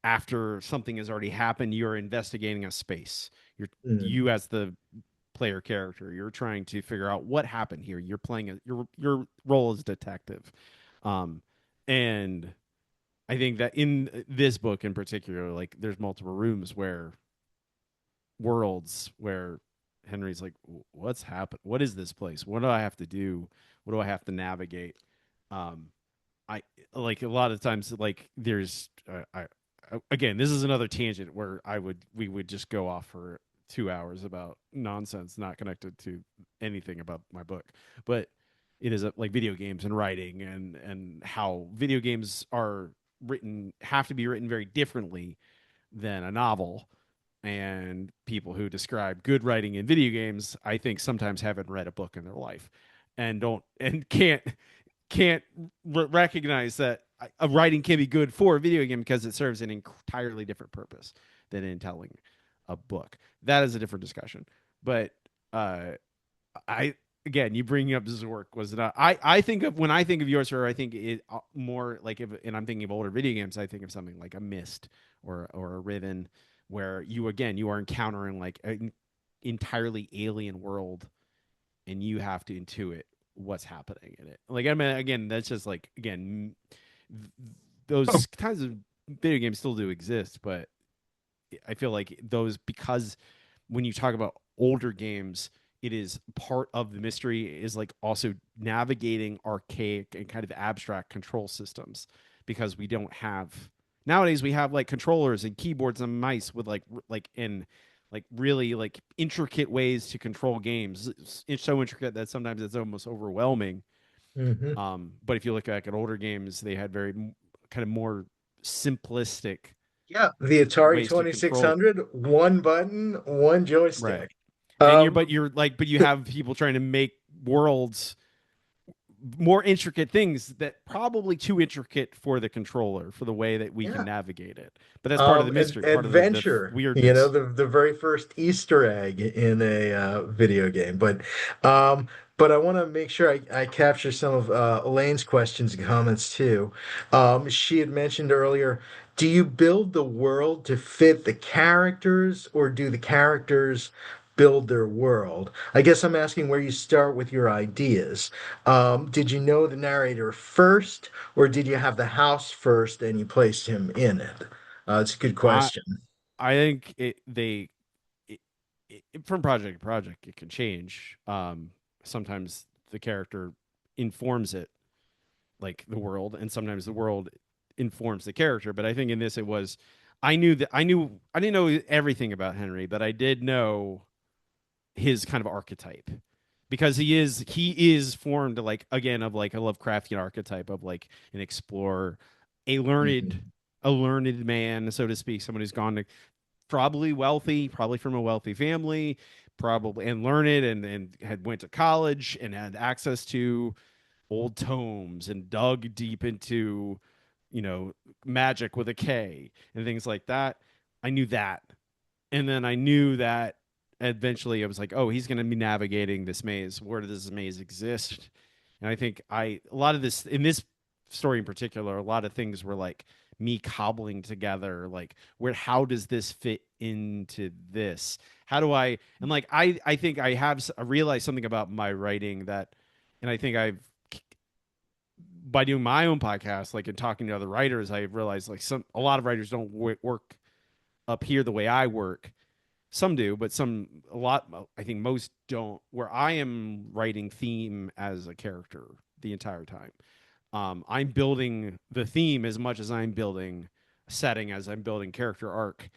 Speaker 2: after something has already happened, you're investigating a space. You
Speaker 1: Mm.
Speaker 2: as the player character. You're trying to figure out what happened here. You're playing your role as detective, um, and I think that in this book in particular, like there's multiple rooms where worlds where Henry's like, what's happened? What is this place? What do I have to do? What do I have to navigate? Um, I like a lot of times like there's again this is another tangent where we would just go off for 2 hours about nonsense not connected to anything about my book, but it is like video games and writing and how video games are written have to be written very differently than a novel, and people who describe good writing in video games I think sometimes haven't read a book in their life and don't and can't recognize that a writing can be good for a video game because it serves an entirely different purpose than in telling a book. That is a different discussion. But uh, I again, you bringing up Zork was not. I think of when I think of Yours Forever, I think it more like if, and I'm thinking of older video games. I think of something like a Mist or a Riven, where you are encountering like an entirely alien world and you have to intuit what's happening in it. Like I mean, again, that's just like again, those kinds of video games still do exist, but I feel like those because when you talk about older games, it is part of the mystery is like also navigating archaic and kind of abstract control systems because we don't have nowadays we have like controllers and keyboards and mice with like in like really like intricate ways to control games. It's so intricate that sometimes it's almost overwhelming.
Speaker 1: Hmm.
Speaker 2: But if you look back at older games, they had very kind of more simplistic
Speaker 1: Yeah, the Atari
Speaker 2: ways to control.
Speaker 1: 2600, one button, one
Speaker 2: Right.
Speaker 1: joystick.
Speaker 2: And
Speaker 1: Um,
Speaker 2: but you have people trying to make worlds more intricate things that probably too intricate for the controller for the way that we can
Speaker 1: yeah.
Speaker 2: navigate it. But that's part of the mystery, part of the
Speaker 1: Adventure,
Speaker 2: weirdness.
Speaker 1: the very first Easter egg in a video game. But I want to make sure I capture some of Elaine's questions and comments too. She had mentioned earlier, do you build the world to fit the characters, or do the characters build their world? I guess I'm asking where you start with your ideas. Did you know the narrator first, or did you have the house first and you placed him in it? It's a good
Speaker 2: I
Speaker 1: question.
Speaker 2: I think it, from project to project it can change. Sometimes the character informs it like the world, and sometimes the world informs the character. But I think in this it was. I didn't know everything about Henry, but I did know his kind of archetype because he is formed like again of like a Lovecraftian archetype of like an explorer, a learned
Speaker 1: Mhm.
Speaker 2: a learned man, so to speak, someone who's gone to probably wealthy, probably from a wealthy family, probably and learned and had went to college and had access to old tomes and dug deep into, you know, magic with a K and things like that. I knew that. And then I knew that eventually I was like, oh, he's going to be navigating this maze. Where does this maze exist? And I think a lot of this in this story in particular, a lot of things were like me cobbling together, like how does this fit into this? How do I, and like, I think I realized something about my writing that, and I think I've, by doing my own podcast, like and talking to other writers, I realized like a lot of writers don't work up here the way I work. Some do, but a lot, I think most don't. Where I am writing theme as a character the entire time. I'm building the theme as much as I'm building setting, as I'm building character arc.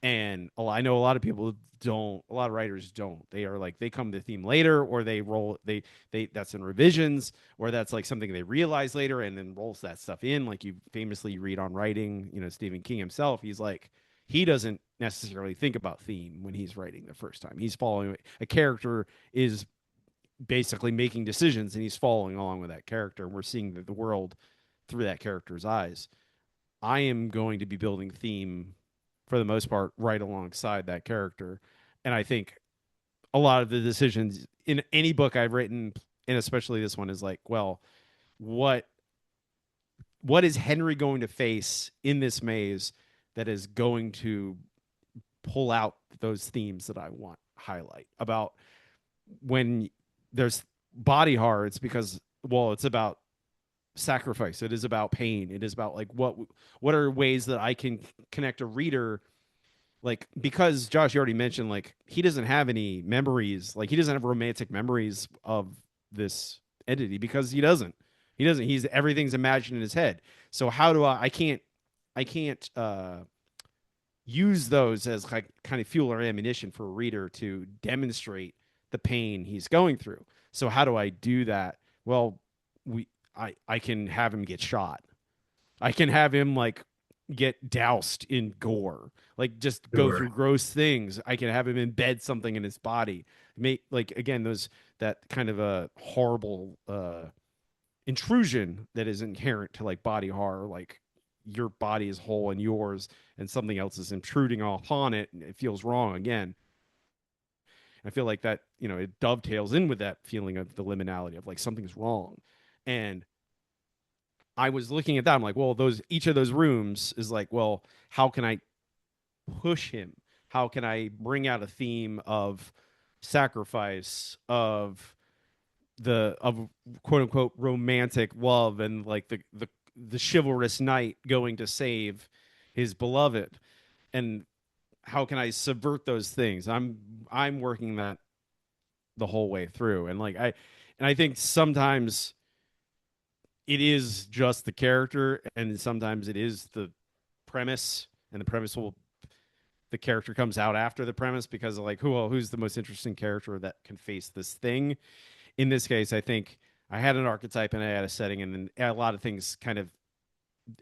Speaker 2: And I know a lot of people don't. A lot of writers don't. They are like they come to the theme later, or they roll. They that's in revisions, or that's like something they realize later, and then rolls that stuff in. Like you famously read on writing. You know, Stephen King himself. He's like he doesn't necessarily think about theme when he's writing the first time. He's following a character is basically making decisions, and he's following along with that character. And we're seeing the world through that character's eyes. I am going to be building theme for the most part right alongside that character. And I think a lot of the decisions in any book I've written, and especially this one, is like, well, what what is Henry going to face in this maze that is going to pull out those themes that I want highlight about when there's body horror? It's because well, it's about sacrifice. It is about pain. It is about like what are ways that I can connect a reader, like because Josh, you already mentioned like he doesn't have any memories, like he doesn't have romantic memories of this entity because he doesn't he's everything's imagined in his head. So how do I can't use those as like kind of fuel or ammunition for a reader to demonstrate the pain he's going through. So how do I do that? Well, we I can have him get shot. I can have him like get doused in gore, like just go
Speaker 1: Sure.
Speaker 2: through gross things. I can have him embed something in his body. Make like again those that kind of a horrible intrusion that is inherent to like body horror, like your body is whole and yours, and something else is intruding upon it, and it feels wrong again. I feel like that, you know, it dovetails in with that feeling of the liminality of like something's wrong. And I was looking at that. I'm like, well, those each of those rooms is like, well, how can I push him? How can I bring out a theme of sacrifice, of the of quote unquote romantic love, and like the chivalrous knight going to save his beloved, and how can I subvert those things? I'm working that the whole way through, and I think sometimes it is just the character, and sometimes it is the premise, and the premise will the character comes out after the premise because of like who's the most interesting character that can face this thing. In this case, I think I had an archetype and I had a setting, and then a lot of things kind of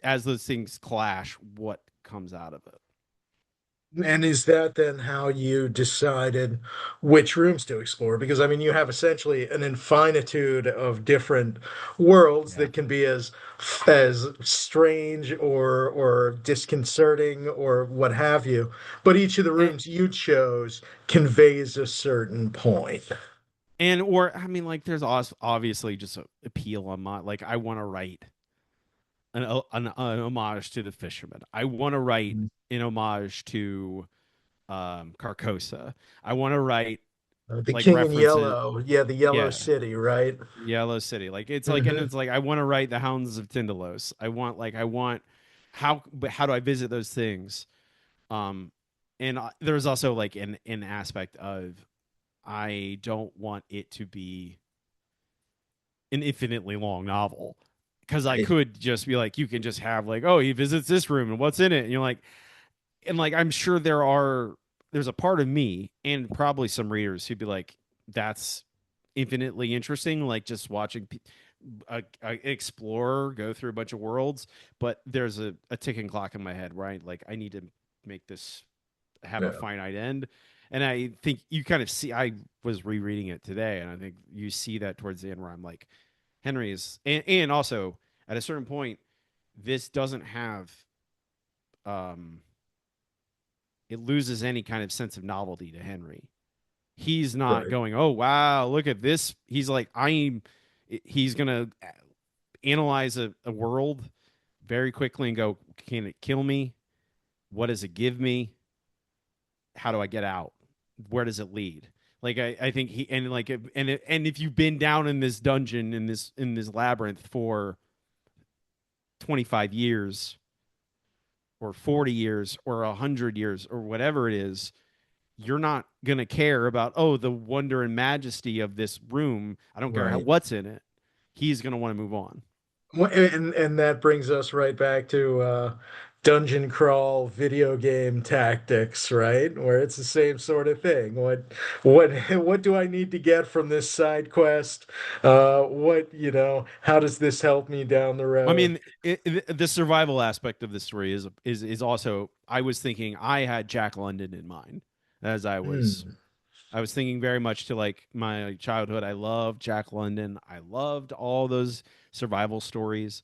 Speaker 2: as those things clash, what comes out of it.
Speaker 1: And is that then how you decided which rooms to explore? Because I mean, you have essentially an infinitude of different worlds
Speaker 2: Yeah.
Speaker 1: that can be as strange or disconcerting or what have you. But each of the
Speaker 2: And,
Speaker 1: rooms you chose conveys a certain point.
Speaker 2: or I mean, like, there's obviously just a appeal on my like. I want to write an homage to the fisherman. I want to write an homage to Carcosa. I want to write
Speaker 1: The
Speaker 2: like
Speaker 1: King in
Speaker 2: references.
Speaker 1: Yellow, yeah, the Yellow
Speaker 2: Yeah,
Speaker 1: City, right?
Speaker 2: Yellow City. Like it's like, and
Speaker 1: Hmm.
Speaker 2: it's like I want to write the Hounds of Tindalos. I want but how do I visit those things? Um, and there's also like an aspect of I don't want it to be an infinitely long novel because I
Speaker 1: I
Speaker 2: could just be like, you can just have like, oh, he visits this room and what's in it, and you're like, and like I'm sure there's a part of me and probably some readers who'd be like, that's infinitely interesting, like just watching a explorer go through a bunch of worlds. But there's a ticking clock in my head, right? Like I need to make this have a
Speaker 1: Yeah,
Speaker 2: finite end. And I think you kind of see, I was rereading it today, and I think you see that towards the end where I'm like, Henry is, and also at a certain point, this doesn't have, um, it loses any kind of sense of novelty to Henry. He's not
Speaker 1: right.
Speaker 2: going, oh, wow, look at this. He's going to analyze a world very quickly and go, can it kill me? What does it give me? How do I get out? Where does it lead? Like I think he and like and if you've been down in this dungeon in this labyrinth for 25 years or 40 years or 100 years or whatever it is, you're not going to care about, oh, the wonder and majesty of this room. I don't care
Speaker 1: Right.
Speaker 2: what's in it. He's going to want to move on.
Speaker 1: Well, and that brings us right back to dungeon crawl video game tactics, right? Where it's the same sort of thing. What what do I need to get from this side quest? How does this help me down the
Speaker 2: I
Speaker 1: road?
Speaker 2: mean, the survival aspect of the story is also. I was thinking I had Jack London in mind as
Speaker 1: Hmm.
Speaker 2: I was thinking very much to like my childhood. I loved Jack London. I loved all those survival stories,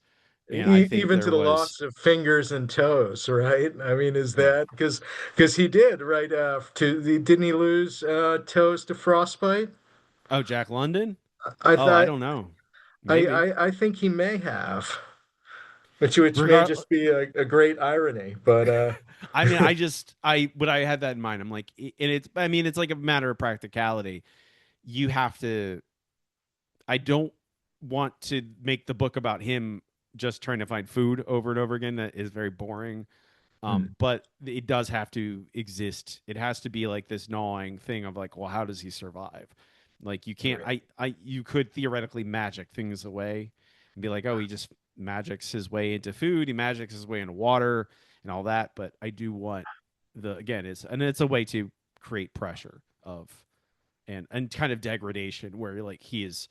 Speaker 2: and I think
Speaker 1: Even to
Speaker 2: there
Speaker 1: the
Speaker 2: was,
Speaker 1: loss of fingers and toes, right? I mean, is
Speaker 2: yeah.
Speaker 1: that because he did, right? Didn't he lose toes to frostbite?
Speaker 2: Oh, Jack London.
Speaker 1: I
Speaker 2: Oh, I
Speaker 1: thought
Speaker 2: don't know. Maybe.
Speaker 1: I think he may have. Which may
Speaker 2: Regard.
Speaker 1: just be a great irony, but
Speaker 2: I mean, but I had that in mind. I'm like, and it's. I mean, it's like a matter of practicality. You have to. I don't want to make the book about him just trying to find food over and over again. That is very boring.
Speaker 1: hmm,
Speaker 2: But it does have to exist. It has to be like this gnawing thing of like, well, how does he survive? Like you can't.
Speaker 1: right.
Speaker 2: You could theoretically magic things away and be like, oh, he just magics his way into food. He magics his way into water and all that. But I do want the again, it's a way to create pressure of and kind of degradation where like he is,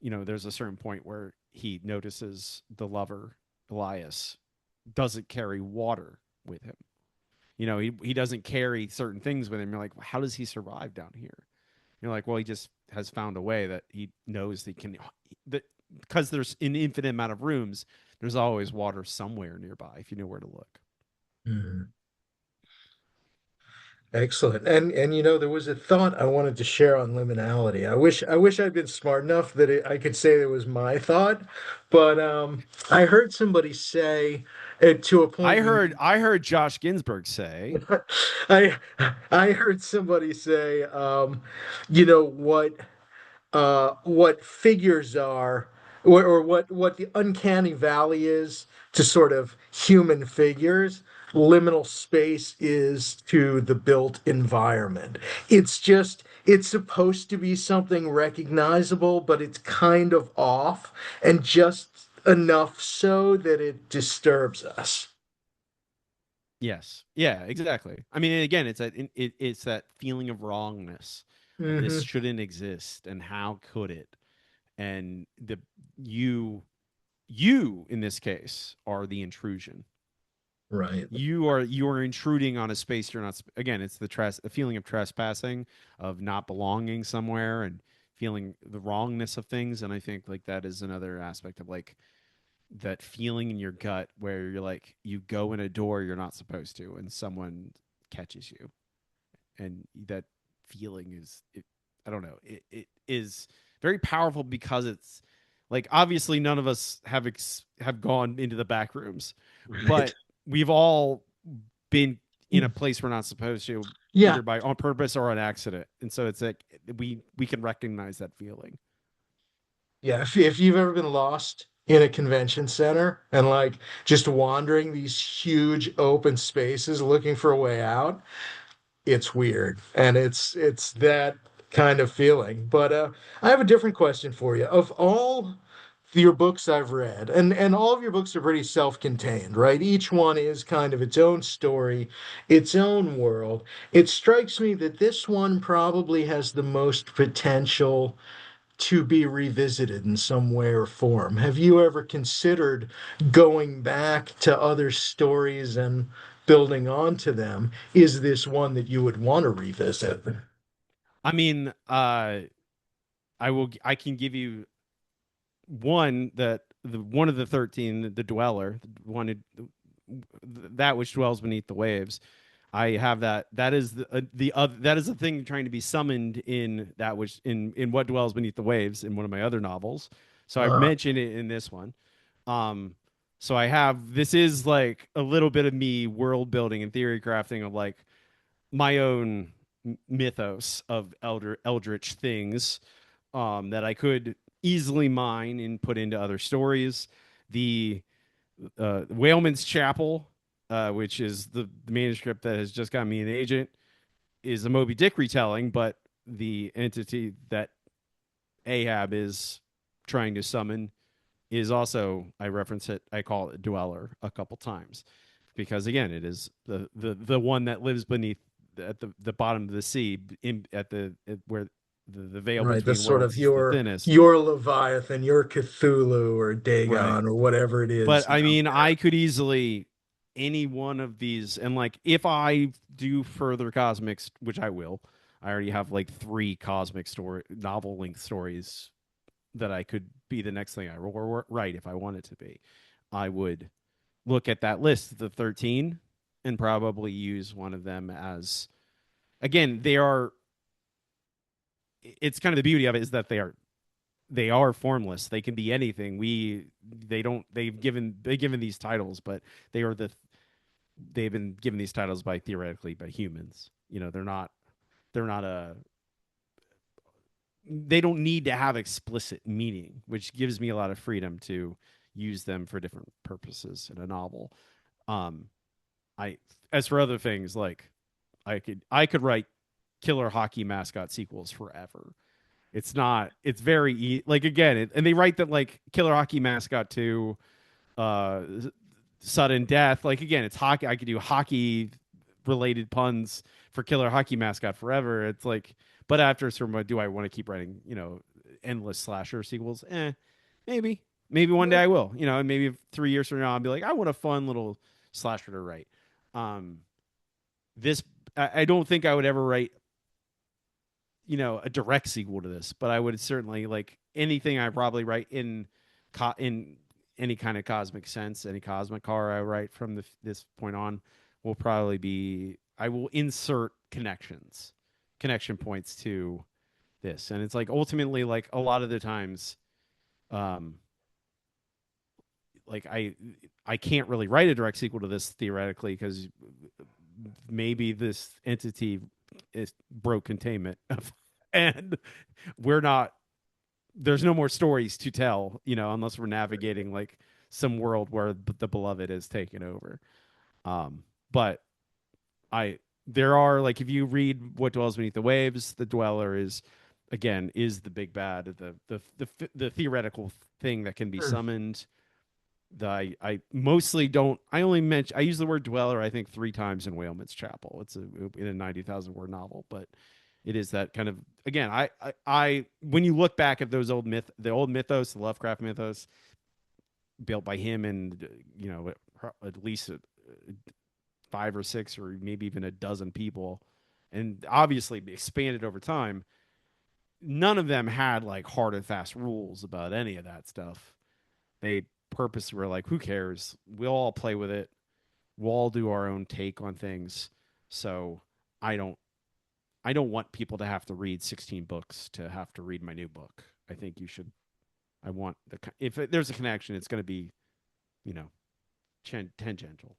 Speaker 2: there's a certain point where he notices the lover Elias doesn't carry water with him. He doesn't carry certain things with him. You're like, well, how does he survive down here? You're like, well, he just has found a way that he knows that he can that because there's an infinite amount of rooms, there's always water somewhere nearby if you know where to look.
Speaker 1: Hmm. Excellent. And there was a thought I wanted to share on liminality. I wish I'd been smart enough that I could say it was my thought, but I heard somebody say to a point you
Speaker 2: I heard Josh Ginsburg say,
Speaker 1: I I heard somebody say you know what figures are, or what the uncanny valley is to sort of human figures. Liminal space is to the built environment. It's supposed to be something recognizable, but it's kind of off, and just enough so that it disturbs us.
Speaker 2: yes, yeah, exactly. I mean, again, it's that feeling of wrongness of this
Speaker 1: Hmm.
Speaker 2: shouldn't exist and how could it? And you you in this case are the intrusion.
Speaker 1: Right.
Speaker 2: You are intruding on a space you're not. Again, it's the feeling of trespassing, of not belonging somewhere, and feeling the wrongness of things. And I think like that is another aspect of like that feeling in your gut where you're like you go in a door you're not supposed to, and someone catches you, and that feeling I don't know, it is very powerful because it's like obviously none of us have gone into the back rooms,
Speaker 1: Right.
Speaker 2: but we've all been in a place we're not supposed to,
Speaker 1: Yeah.
Speaker 2: either by on purpose or on accident, and so it's like we can recognize that feeling.
Speaker 1: Yeah, if you've ever been lost in a convention center and like just wandering these huge open spaces looking for a way out, it's weird. And it's that kind of feeling. But I have a different question for you. Of all your books I've read, and all of your books are pretty self-contained, right? Each one is kind of its own story, its own world. It strikes me that this one probably has the most potential to be revisited in some way or form. Have you ever considered going back to other stories and building onto them? Is this one that you would want to revisit?
Speaker 2: I mean, I can give you one that the one of the 13, the dweller, the one who, that which dwells beneath the waves. I have that. That is the other. That is the thing trying to be summoned in that which in what dwells beneath the waves in one of my other novels. So I've
Speaker 1: Uh,
Speaker 2: mentioned it in this one. Um, so I have this is like a little bit of me world building and theory crafting of like my own mythos of eldritch things that I could easily mine and put into other stories. The Whaleman's Chapel, which is the manuscript that has just got me an agent, is a Moby Dick retelling, but the entity that Ahab is trying to summon is also, I reference it, I call it Dweller a couple times because again, it is the one that lives beneath at the bottom of the sea in where the veil
Speaker 1: right, the
Speaker 2: between
Speaker 1: sort of
Speaker 2: worlds is the thinnest.
Speaker 1: your Leviathan, your Cthulhu or
Speaker 2: Right.
Speaker 1: Dagon or whatever it
Speaker 2: But
Speaker 1: is
Speaker 2: I
Speaker 1: out
Speaker 2: mean,
Speaker 1: there.
Speaker 2: I could easily any one of these, and like if I do further cosmics, which I will, I already have like three cosmic story novel length stories that I could be the next thing I write if I wanted to be. I would look at that list, the 13, and probably use one of them as again, they are it's kind of the beauty of it is that they are formless. They can be anything. They don't they've given these titles, but they are they've been given these titles by theoretically by humans. You know, they're not a they don't need to have explicit meaning, which gives me a lot of freedom to use them for different purposes in a novel. Um I as for other things like I could write killer hockey mascot sequels forever. It's not it's very like again, and they write that like killer hockey mascot 2 uh sudden death. Like again, it's hockey. I could do hockey related puns for Killer Hockey Mascot forever. It's like, but after some, do I want to keep writing? Endless slasher sequels? Maybe. Maybe one day I will. And maybe 3 years from now I'll be like, I want a fun little slasher to write. Um, this I don't think I would ever write a direct sequel to this, but I would certainly like anything I probably write in any kind of cosmic sense, any cosmic horror I write from this point on will probably be I will insert connection points to this, and it's like ultimately like a lot of the times, um, like I can't really write a direct sequel to this theoretically because maybe this entity is broke containment and we're not there's no more stories to tell unless we're navigating like some world where the beloved is taken over. But I there are like if you read what dwells beneath the waves, the dweller is again is the big bad, the theoretical thing that can be summoned. I mostly don't. I use the word dweller. I think 3 times in Whaleman's Chapel. It's in a 90,000 word novel, but it is that kind of again. I when you look back at those the old mythos, the Lovecraft mythos, built by him and at least 5 or 6 or maybe even a dozen people, and obviously expanded over time. None of them had like hard and fast rules about any of that stuff. They purposely were like, who cares? We'll all play with it. We'll all do our own take on things. So I don't I don't want people to have to read 16 books to have to read my new book. I think you should. I want if there's a connection, it's going to be you know tangential.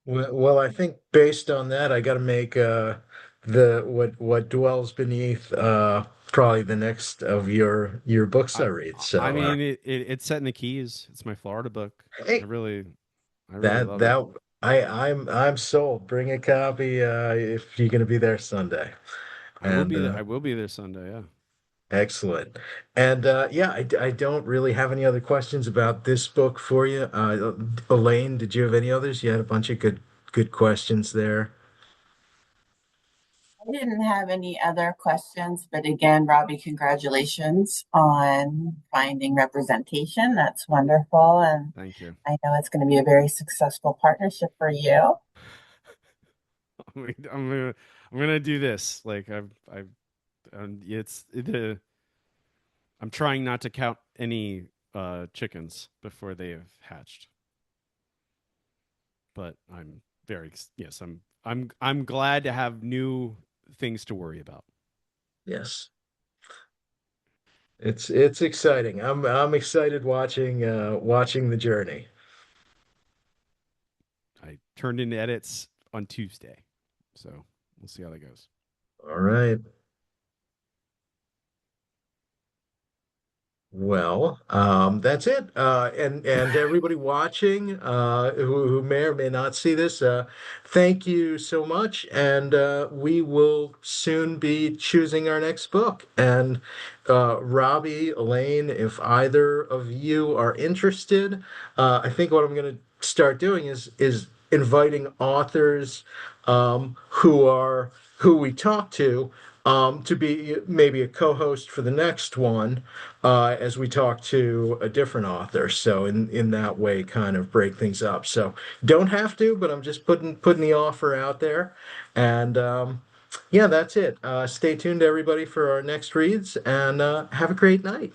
Speaker 1: Well, I think based on that, I got to make the what dwells beneath probably the next of your books I
Speaker 2: I
Speaker 1: read.
Speaker 2: I
Speaker 1: So
Speaker 2: mean it's set in the Keys. It's my Florida book. I
Speaker 1: hey,
Speaker 2: really I really
Speaker 1: that
Speaker 2: love it.
Speaker 1: that I'm sold. Bring a copy if you're going to be there Sunday.
Speaker 2: I will
Speaker 1: And
Speaker 2: be there. I will be there Sunday. Yeah.
Speaker 1: Excellent. And yeah, I don't really have any other questions about this book for you. Elaine, did you have any others? You had a bunch of good questions there.
Speaker 3: I didn't have any other questions, but again, Robbie, congratulations on finding representation. That's wonderful. And
Speaker 2: Thank you.
Speaker 3: I know it's going to be a very successful partnership for you.
Speaker 2: I'm gonna do this. Like I've it's the I'm trying not to count any chickens before they have hatched. But I'm very yes, I'm glad to have new things to worry about.
Speaker 1: Yes. It's exciting. I'm excited watching the journey.
Speaker 2: I turned in edits on Tuesday, so we'll see how that goes.
Speaker 1: All right. Well, that's it. And everybody watching, who may or may not see this, thank you so much. And we will soon be choosing our next book. And Robbie, Elaine, if either of you are interested, I think what I'm going to start doing is inviting authors who we talk to be maybe a co-host for the next one as we talk to a different author. So in that way, kind of break things up. So don't have to, but I'm just putting the offer out there. And yeah, that's it. Stay tuned, everybody, for our next reads, and have a great night.